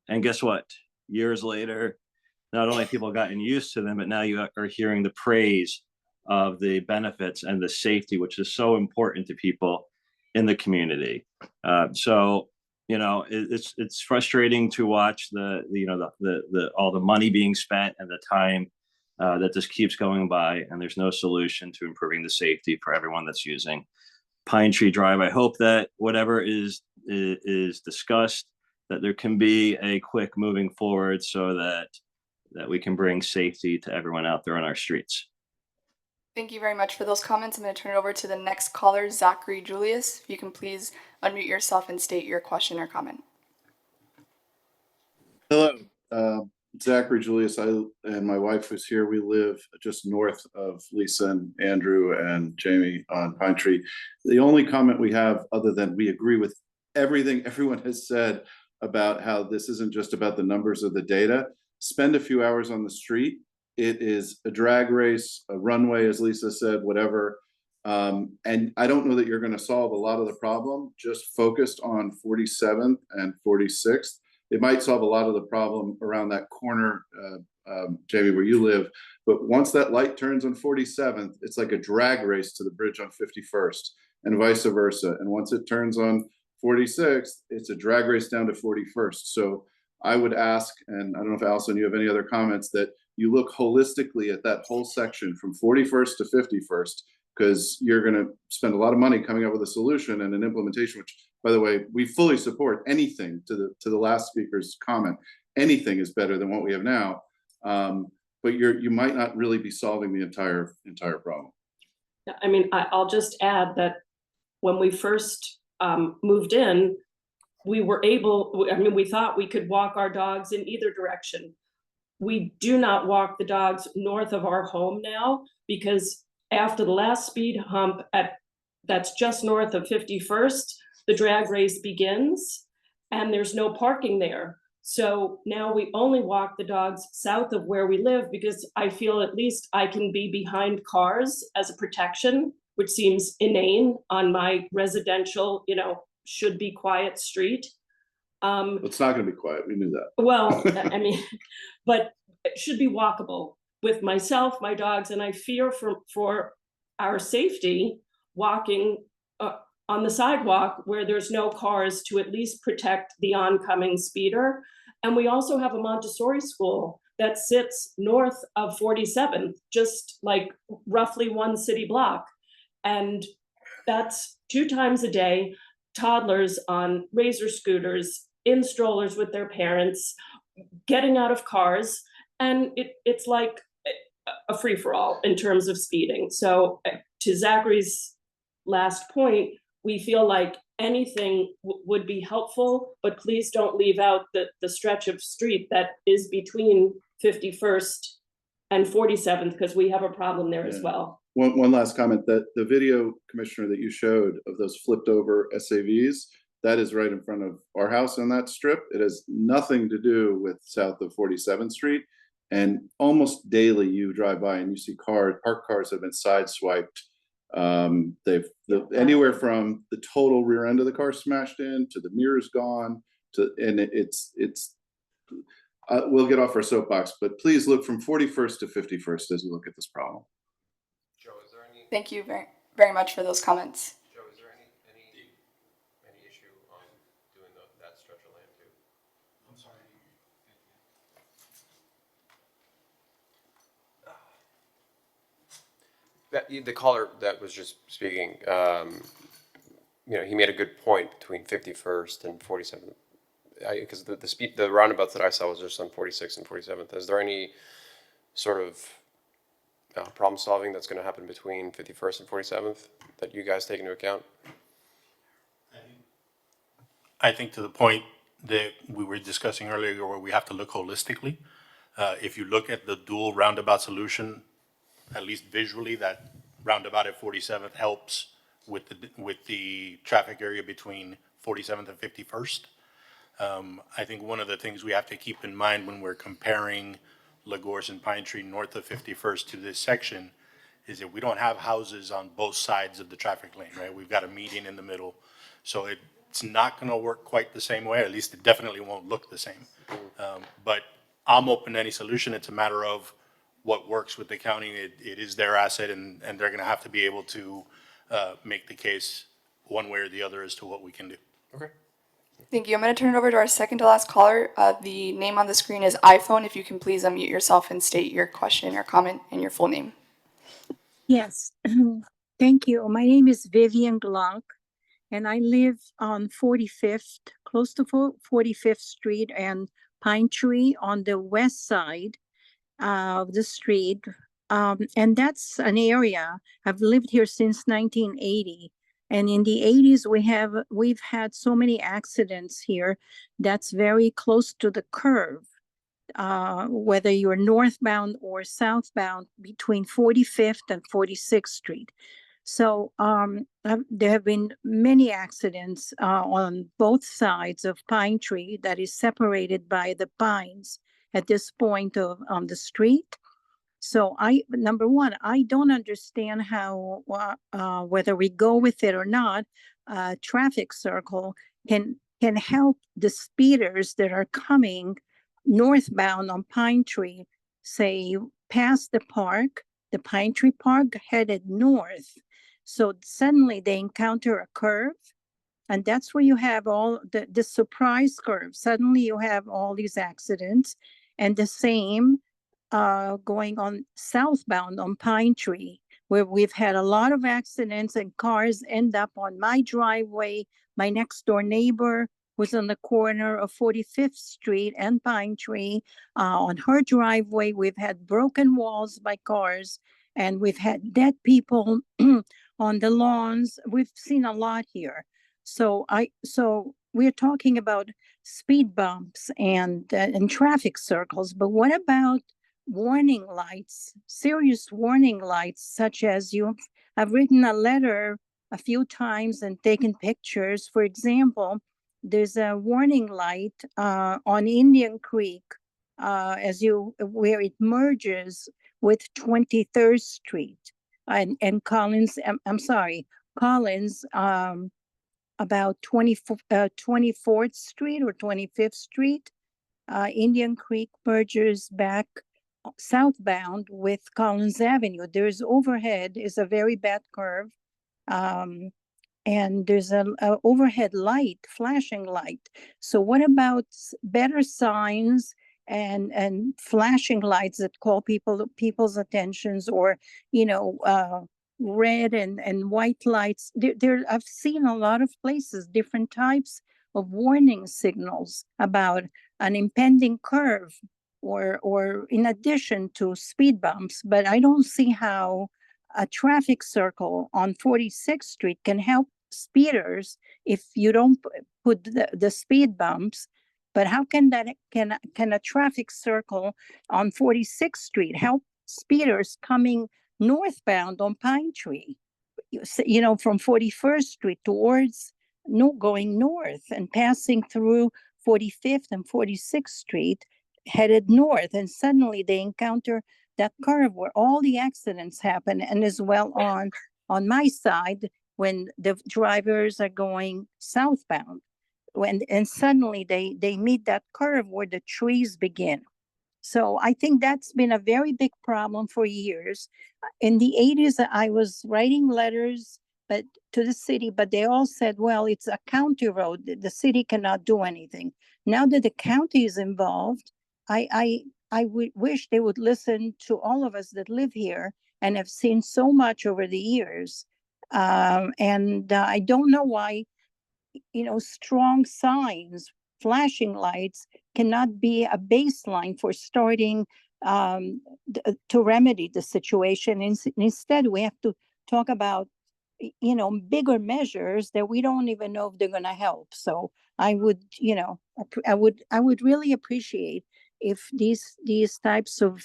And guess what? Years later, not only people gotten used to them, but now you are hearing the praise of the benefits and the safety, which is so important to people in the community. It's frustrating to watch the all the money being spent and the time that just keeps going by, and there's no solution to improving the safety for everyone that's using Pine Tree Drive. I hope that whatever is discussed, that there can be a quick moving forward so that we can bring safety to everyone out there on our streets. Thank you very much for those comments. I'm going to turn it over to the next caller, Zachary Julius. If you can please unmute yourself and state your question or comment. Hello, Zachary Julius. I and my wife who's here. We live just north of Lisa and Andrew and Jamie on Pine Tree. The only comment we have, other than we agree with everything everyone has said about how this isn't just about the numbers of the data. Spend a few hours on the street. It is a drag race, a runway, as Lisa said, whatever. And I don't know that you're going to solve a lot of the problem just focused on 47th and 46th. it might solve a lot of the problem around that corner, Jamie, where you live. But once that light turns on 47th, it's like a drag race to the bridge on 51st and vice versa. And once it turns on 46th, it's a drag race down to 41st. So I would ask, and I don't know if Allison, you have any other comments, that you look holistically at that whole section from 41st to 51st, because you're going to spend a lot of money coming up with a solution and an implementation, which, by the way, we fully support. Anything, to the last speaker's comment, anything is better than what we have now. But you might not really be solving the entire problem. I mean, I'll just add that when we first moved in, we were able, I mean, we thought we could walk our dogs in either direction. We do not walk the dogs north of our home now, because after the last speed hump that's just north of 51st, the drag race begins and there's no parking there. So now we only walk the dogs south of where we live, because I feel at least I can be behind cars as a protection, which seems inane on my residential, should be quiet street. It's not going to be quiet. We knew that. Well, I mean, but it should be walkable with myself, my dogs, and I fear for our safety walking on the sidewalk where there's no cars to at least protect the oncoming speeder. And we also have a Montessori school that sits north of 47th, just like roughly one city block. And that's 2 times a day, toddlers on razor scooters, in strollers with their parents, getting out of cars. And it's like a free-for-all in terms of speeding. So to Zachary's last point, we feel like anything would be helpful, but please don't leave out the stretch of street that is between 51st and 47th, because we have a problem there as well. One last comment, that the video, Commissioner, that you showed of those flipped over SAVs, that is right in front of our house on that strip. It has nothing to do with south of 47th Street. And almost daily you drive by and you see parked cars have been sideswiped. Anywhere from the total rear end of the car smashed in to the mirrors gone and we'll get off our soapbox, but please look from 41st to 51st as you look at this problem. Joe, is there any? Thank you very, very much for those comments. Joe, is there any issue on doing that stretch of land too? I'm sorry. The caller that was just speaking, he made a good point between 51st and 47th. Because the roundabouts that I saw was just on 46th and 47th. Is there any sort of problem solving that's going to happen between 51st and 47th that you guys take into account? I think to the point that we were discussing earlier, where we have to look holistically. If you look at the dual roundabout solution, at least visually, that roundabout at 47th helps with the traffic area between 47th and 51st. I think one of the things we have to keep in mind when we're comparing Lagorce and Pine Tree north of 51st to this section is that we don't have houses on both sides of the traffic lane, right? We've got a median in the middle. So it's not going to work quite the same way. At least it definitely won't look the same. But I'm open to any solution. It's a matter of what works with the county. It is their asset, and they're going to have to be able to make the case one way or the other as to what we can do. Okay. Thank you. I'm going to turn it over to our second to last caller. The name on the screen is iPhone. If you can please unmute yourself and state your question or comment and your full name. Yes, thank you. My name is Vivian Blanc, and I live on 45th, close to 45th Street and Pine Tree on the west side of the street. And that's an area, I've lived here since 1980. And in the 80s, we've had so many accidents here that's very close to the curve, whether you're northbound or southbound between 45th and 46th Street. So there have been many accidents on both sides of Pine Tree that is separated by the pines at this point on the street. So number one, I don't understand how, whether we go with it or not, traffic circle can can help the speeders that are coming northbound on Pine Tree, say past the park, the Pine Tree Park, headed north. So suddenly they encounter a curve, and that's where you have all the surprise curve. Suddenly you have all these accidents, and the same going on southbound on Pine Tree, where we've had a lot of accidents and cars end up on my driveway. My next door neighbor was on the corner of 45th Street and Pine Tree. On her driveway, we've had broken walls by cars, and we've had dead people on the lawns. We've seen a lot here. So we're talking about speed bumps and traffic circles, but what about warning lights, serious warning lights, such as I've written a letter a few times and taken pictures. For example, there's a warning light on Indian Creek where it merges with 23rd Street and Collins, Collins, about 24th Street or 25th Street. Indian Creek merges back southbound with Collins Avenue. There's overhead is a very bad curve. And there's a overhead light, flashing light. So what about better signs and flashing lights that call people's attentions, or, red and white lights? I've seen a lot of places, different types of warning signals about an impending curve, or in addition to speed bumps, but I don't see how a traffic circle on 46th Street can help speeders if you don't put the speed bumps. But how can a traffic circle on 46th Street help speeders coming northbound on Pine Tree? From 41st Street towards going north and passing through 45th and 46th Street, headed north, and suddenly they encounter that curve where all the accidents happen, and as well on my side when the drivers are going southbound, and suddenly they meet that curve where the trees begin. So I think that's been a very big problem for years. In the 80s, I was writing letters to the city, but they all said, well, it's a county road, the city cannot do anything. Now that the county is involved, I wish they would listen to all of us that live here and have seen so much over the years. And I don't know why, strong signs, flashing lights cannot be a baseline for starting to remedy the situation. Instead, we have to talk about, bigger measures that we don't even know if they're going to help. So I would, I would really appreciate if these types of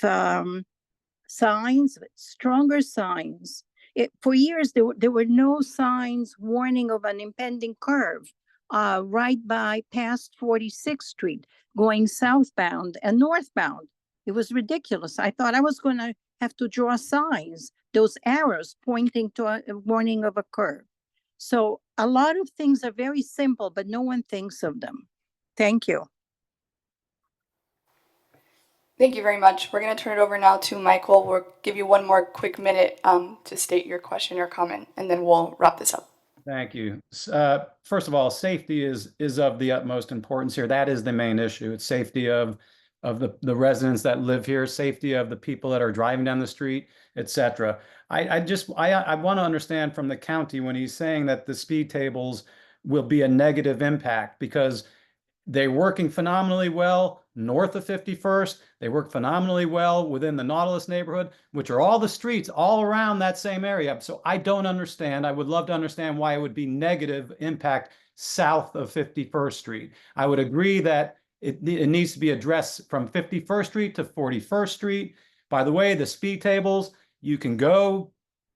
signs, stronger signs. For years, there were no signs warning of an impending curve right by past 46th Street, going southbound and northbound. It was ridiculous. I thought I was going to have to draw signs, those arrows pointing to a warning of a curve. So a lot of things are very simple, but no one thinks of them. Thank you. Thank you very much. We're going to turn it over now to Michael. We'll give you one more quick minute to state your question or comment, and then we'll wrap this up. Thank you. First of all, safety is of the utmost importance here. That is the main issue. It's safety of the residents that live here, safety of the people that are driving down the street, etc. I want to understand from the county when he's saying that the speed tables will be a negative impact, because they're working phenomenally well north of 51st. They work phenomenally well within the Nautilus neighborhood, which are all the streets all around that same area. So I don't understand. I would love to understand why it would be negative impact south of 51st Street. I would agree that it needs to be addressed from 51st Street to 41st Street. By the way, the speed tables, you can go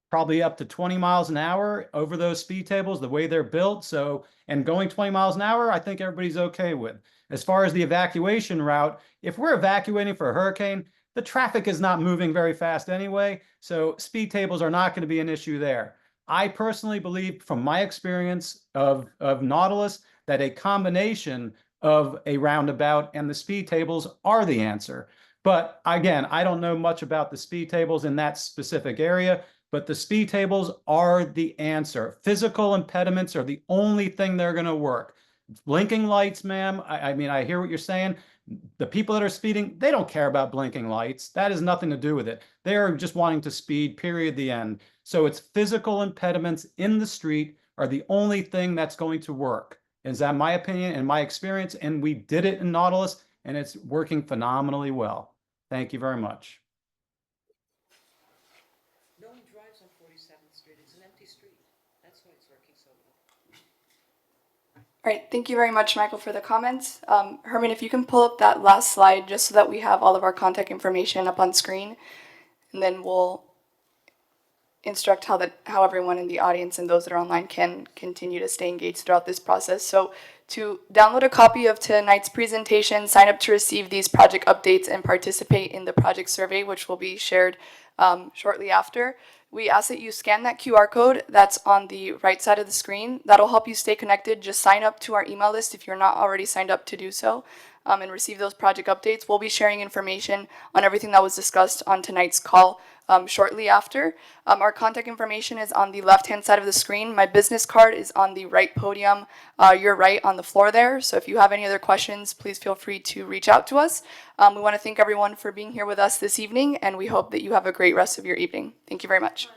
probably up to 20 miles an hour over those speed tables, the way they're built. So, and going 20 miles an hour, I think everybody's okay with. As far as the evacuation route, if we're evacuating for a hurricane, the traffic is not moving very fast anyway. So speed tables are not going to be an issue there. I personally believe, from my experience of Nautilus, that a combination of a roundabout and the speed tables are the answer. But again, I don't know much about the speed tables in that specific area, but the speed tables are the answer. Physical impediments are the only thing they're going to work. Blinking lights, ma'am, I mean, I hear what you're saying. The people that are speeding, they don't care about blinking lights. That has nothing to do with it. They are just wanting to speed, period, the end. So it's physical impediments in the street are the only thing that's going to work. Is that my opinion and my experience? And we did it in Nautilus, and it's working phenomenally well. Thank you very much. No one drives on 47th Street. It's an empty street. That's why it's working so well. All right, thank you very much, Michael, for the comments. Herman, if you can pull up that last slide just so that we have all of our contact information up on screen, and then we'll instruct how everyone in the audience and those that are online can continue to stay engaged throughout this process. So to download a copy of tonight's presentation, sign up to receive these project updates, and participate in the project survey, which will be shared shortly after. We ask that you scan that QR code that's on the right side of the screen. That'll help you stay connected. Just sign up to our email list if you're not already signed up to do so, and receive those project updates. We'll be sharing information on everything that was discussed on tonight's call shortly after. Our contact information is on the left-hand side of the screen. My business card is on the right podium, your right on the floor there. So if you have any other questions, please feel free to reach out to us. We want to thank everyone for being here with us this evening, and we hope that you have a great rest of your evening. Thank you very much.